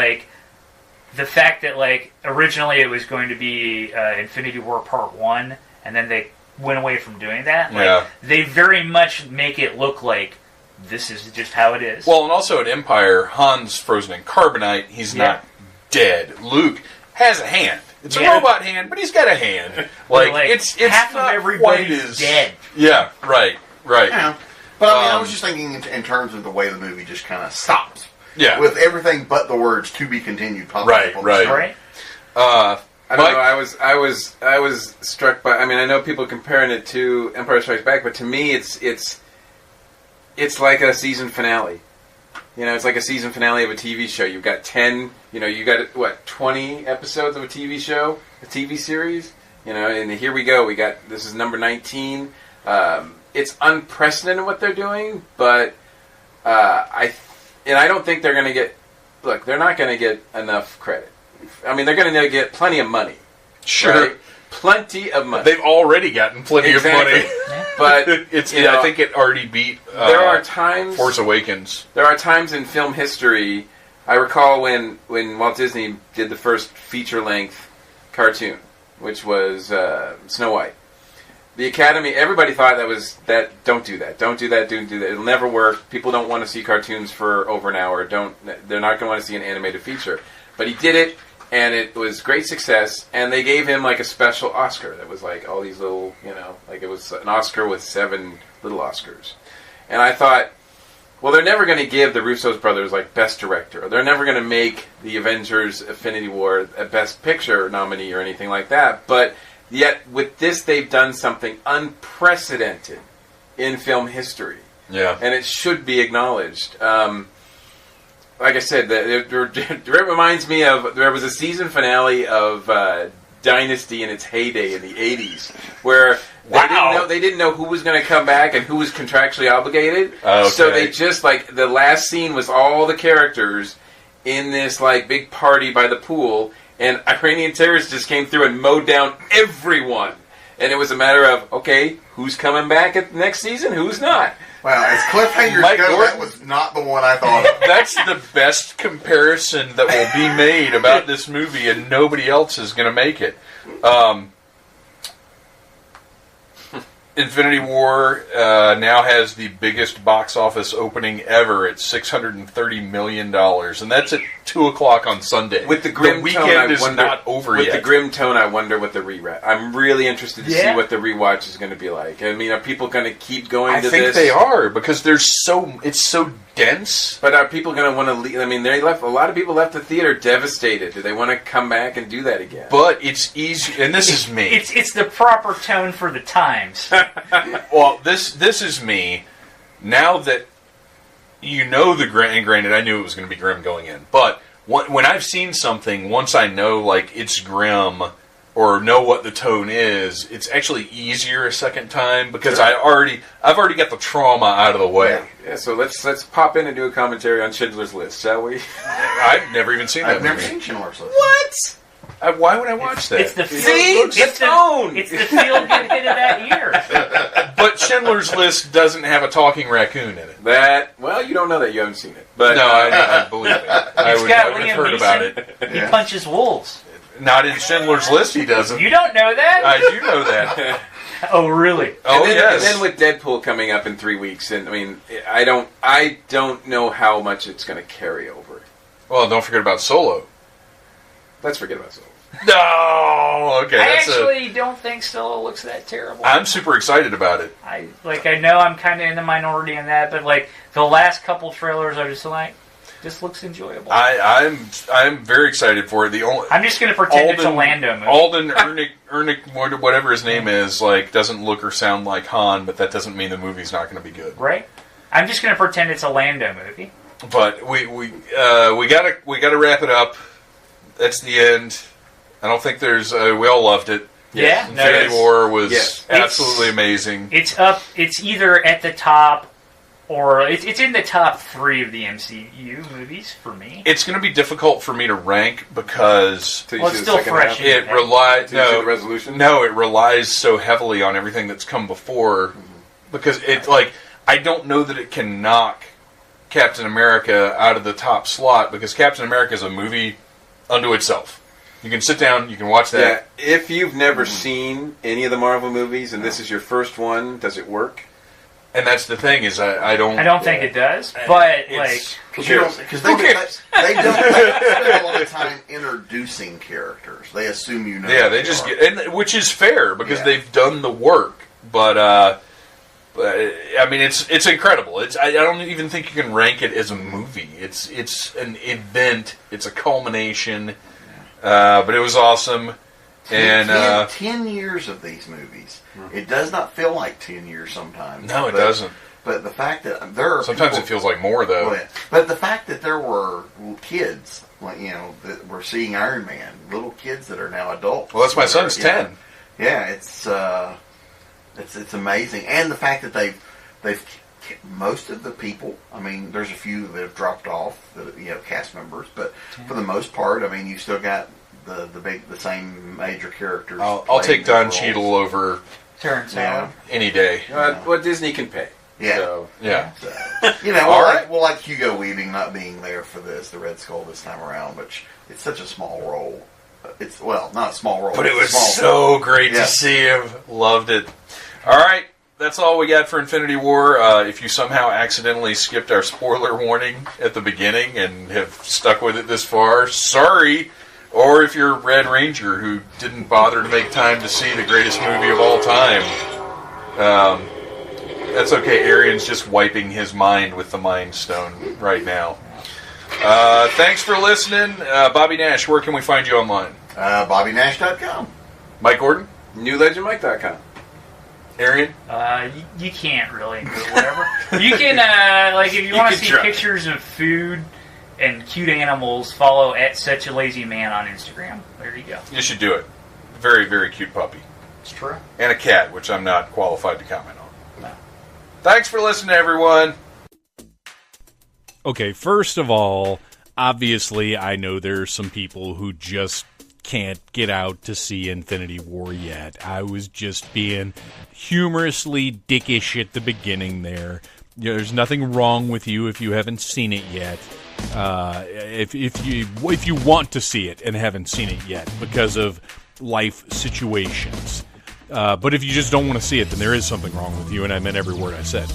the fact that originally it was going to be Infinity War Part 1, and then they went away from doing that. They very much make it look like this is just how it is. Well, and also at Empire, Han's frozen in carbonite. He's not dead. Luke has a hand. It's a robot hand, but he's got a hand. It's half not of everybody's quite as dead. Yeah, right. Yeah. But I was just thinking in terms of the way the movie just kind of stops. Yeah. With everything but the words "to be continued" popping up on the screen. I don't know. I was struck by. I mean, I know people comparing it to Empire Strikes Back, but to me, it's like a season finale. It's like a season finale of a TV show. You've got 10. You got 20 episodes of a TV show, a TV series. And here we go. This is number 19. It's unprecedented what they're doing, but I don't think they're going to get. Look, they're not going to get enough credit. I mean, they're going to get plenty of money. Sure. Right? plenty of money. They've already gotten plenty of money. But I think it already beat there are times Force Awakens. There are times in film history, I recall when Walt Disney did the first feature-length cartoon, which was Snow White. The Academy, everybody thought don't do that. Don't do that. It'll never work. People don't want to see cartoons for over an hour. They're not going to want to see an animated feature. But he did it, and it was great success. And they gave him like a special Oscar that was like all these little, like it was an Oscar with 7 little Oscars. And I thought, well, they're never going to give the Russo's brothers like Best Director. Or they're never going to make the Avengers Infinity War a Best Picture nominee or anything like that. But yet, with this, they've done something unprecedented in film history. Yeah. And it should be acknowledged. Like I said, it reminds me of, there was a season finale of Dynasty in its heyday in the 80s, where they didn't know who was going to come back and who was contractually obligated. Okay. So they just, like, the last scene was all the characters in this, like, big party by the pool, and Iranian terrorists just came through and mowed down everyone. And it was a matter of, okay, who's coming back at the next season? Who's not? Wow, as cliffhangers Mike go, Gordon? that was not the one I thought of. That's the best comparison that will be made about this movie, and nobody else is going to make it. Infinity War now has the biggest box office opening ever at $630 million, and that's at 2 o'clock on Sunday. With the grim weekend tone, is not over yet. yet. With the grim tone, I wonder what the rewatch. I'm really interested to see what the rewatch is going to be like. I mean, are people going to keep going to this? I think they are, because it's so dense. But are people going to want to leave? I mean, a lot of people left the theater devastated. Do they want to come back and do that again? But it's easy, and this is me. It's the proper tone for the times. Well, this is me. Now that you know and granted, I knew it was going to be grim going in, but when I've seen something, once I know like it's grim or know what the tone is, it's actually easier a second time because Sure. I've already got the trauma out of the way. Yeah. So let's pop in and do a commentary on Schindler's List, shall we? I've never even seen that. I've never movie. seen Schindler's List. What? Why would I watch that? It's the tone. It's the feel-good hit of that year. But Schindler's List doesn't have a talking raccoon in it. Well, you don't know that. You haven't seen it. But No, I believe it. I would have Liam heard Neeson. about it. He punches wolves. Not in Schindler's List, he doesn't. You don't know that? I do know that. Oh, really? Oh, yes. And then with Deadpool coming up in 3 weeks, and I mean, I don't know how much it's going to carry over. Well, don't forget about Solo. Let's forget about Solo. No, okay. I actually don't think Solo looks that terrible. I'm super excited about it. I know I'm kind of in the minority on that, but like the last couple trailers are just like, this looks enjoyable. I'm very excited for it. I'm just going to pretend it's a Lando movie. Alden Ernick, whatever his name is, like doesn't look or sound like Han, but that doesn't mean the movie's not going to be good. Right? I'm just going to pretend it's a Lando movie. But we gotta wrap it up. That's the end. I don't think there's. We all loved it. Yeah, Infinity War was Yes. absolutely amazing. It's up. It's either at the top, or it's in the top 3 of the MCU movies for me. It's going to be difficult for me to rank because Till you Well, see it's the still second fresh. half. it relies. Till you see the resolution. No, it relies so heavily on everything that's come before. Because it's like I don't know that it can knock Captain America out of the top slot because Captain America is a movie unto itself. You can sit down, you can watch that. Yeah, if you've never seen any of the Marvel movies and this is your first one, does it work? And that's the thing is I don't think it does, but it's- Because Who they cares? don't spend a lot of time introducing characters. They assume you know. Yeah, who they just are. get, and which is fair because Yeah. they've done the work. But I mean, it's incredible. I don't even think you can rank it as a movie. It's an event. It's a culmination. But it was awesome. And 10 years of these movies. It does not feel like 10 years sometimes. no, it doesn't. But the fact that there are Sometimes people, it feels like more though. Well, yeah. But the fact that there were kids, like that were seeing Iron Man, little kids that are now adults. Well, that's my son's 10. Yeah, it's amazing, and the fact that they've most of the people. I mean, there's a few that have dropped off, cast members, but for the most part, I mean, you still got the same major characters. I'll take Don Cheadle over Terrence Howard any day. What Disney can pay. Yeah. So, yeah. So, you know, like Hugo Weaving not being there for the Red Skull this time around, which it's such a small role. It's not a small role, but it was so great to see him. Loved it. All right, that's all we got for Infinity War. If you somehow accidentally skipped our spoiler warning at the beginning and have stuck with it this far, sorry. Or if you're Red Ranger who didn't bother to make time to see the greatest movie of all time, that's okay. Arian's just wiping his mind with the Mind Stone right now. Thanks for listening. Bobby Nash, where can we find you online? BobbyNash.com. Mike Gordon? NewLegendMike.com. Arian? You can't really do whatever. You can, if you want to see pictures of food and cute animals, follow @SuchALazyMan on Instagram. There you go. You should do it. Very, very cute puppy. It's true. And a cat, which I'm not qualified to comment on. No. Thanks for listening, everyone. Okay, first of all, obviously, I know there's some people who just can't get out to see Infinity War yet. I was just being humorously dickish at the beginning there. You know, there's nothing wrong with you if you haven't seen it yet. If you want to see it and haven't seen it yet because of life situations. But if you just don't want to see it, then there is something wrong with you, and I meant every word I said.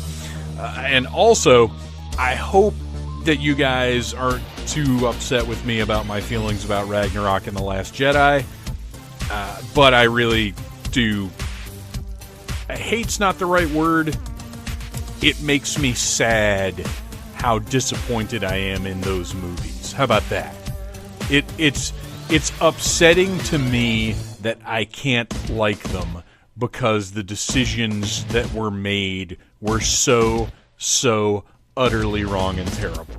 And also, I hope that you guys aren't too upset with me about my feelings about Ragnarok and The Last Jedi. But I really do. Hate's not the right word. It makes me sad how disappointed I am in those movies. How about that? It's upsetting to me that I can't like them because the decisions that were made were so utterly wrong and terrible.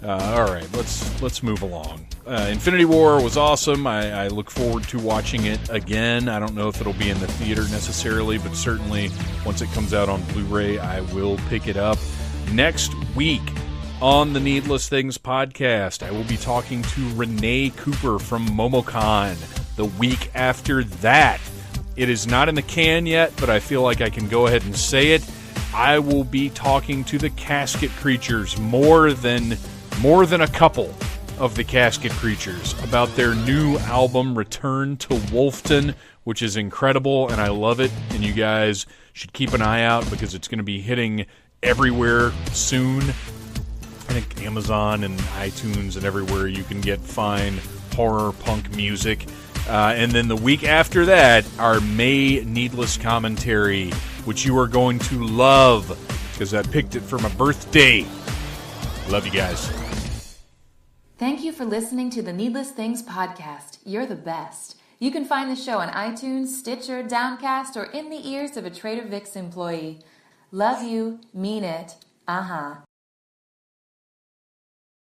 All right, let's move along. Infinity War was awesome. I look forward to watching it again. I don't know if it'll be in the theater necessarily, but certainly once it comes out on Blu-ray, I will pick it up. Next week on the Needless Things podcast, I will be talking to Renee Cooper from MomoCon. The week after that, it is not in the can yet, but I feel like I can go ahead and say it. I will be talking to the Casket Creatures, more than a couple of the Casket Creatures, about their new album, Return to Wolfton, which is incredible, and I love it, and you guys should keep an eye out because it's going to be hitting everywhere soon. I think Amazon and iTunes and everywhere you can get fine horror punk music. And then the week after that, our May Needless Commentary, which you are going to love because I picked it for my birthday. Love you guys. Thank you for listening to the Needless Things podcast. You're the best. You can find the show on iTunes, Stitcher, Downcast, or in the ears of a Trader Vic's employee. Love you. Mean it. Uh-huh.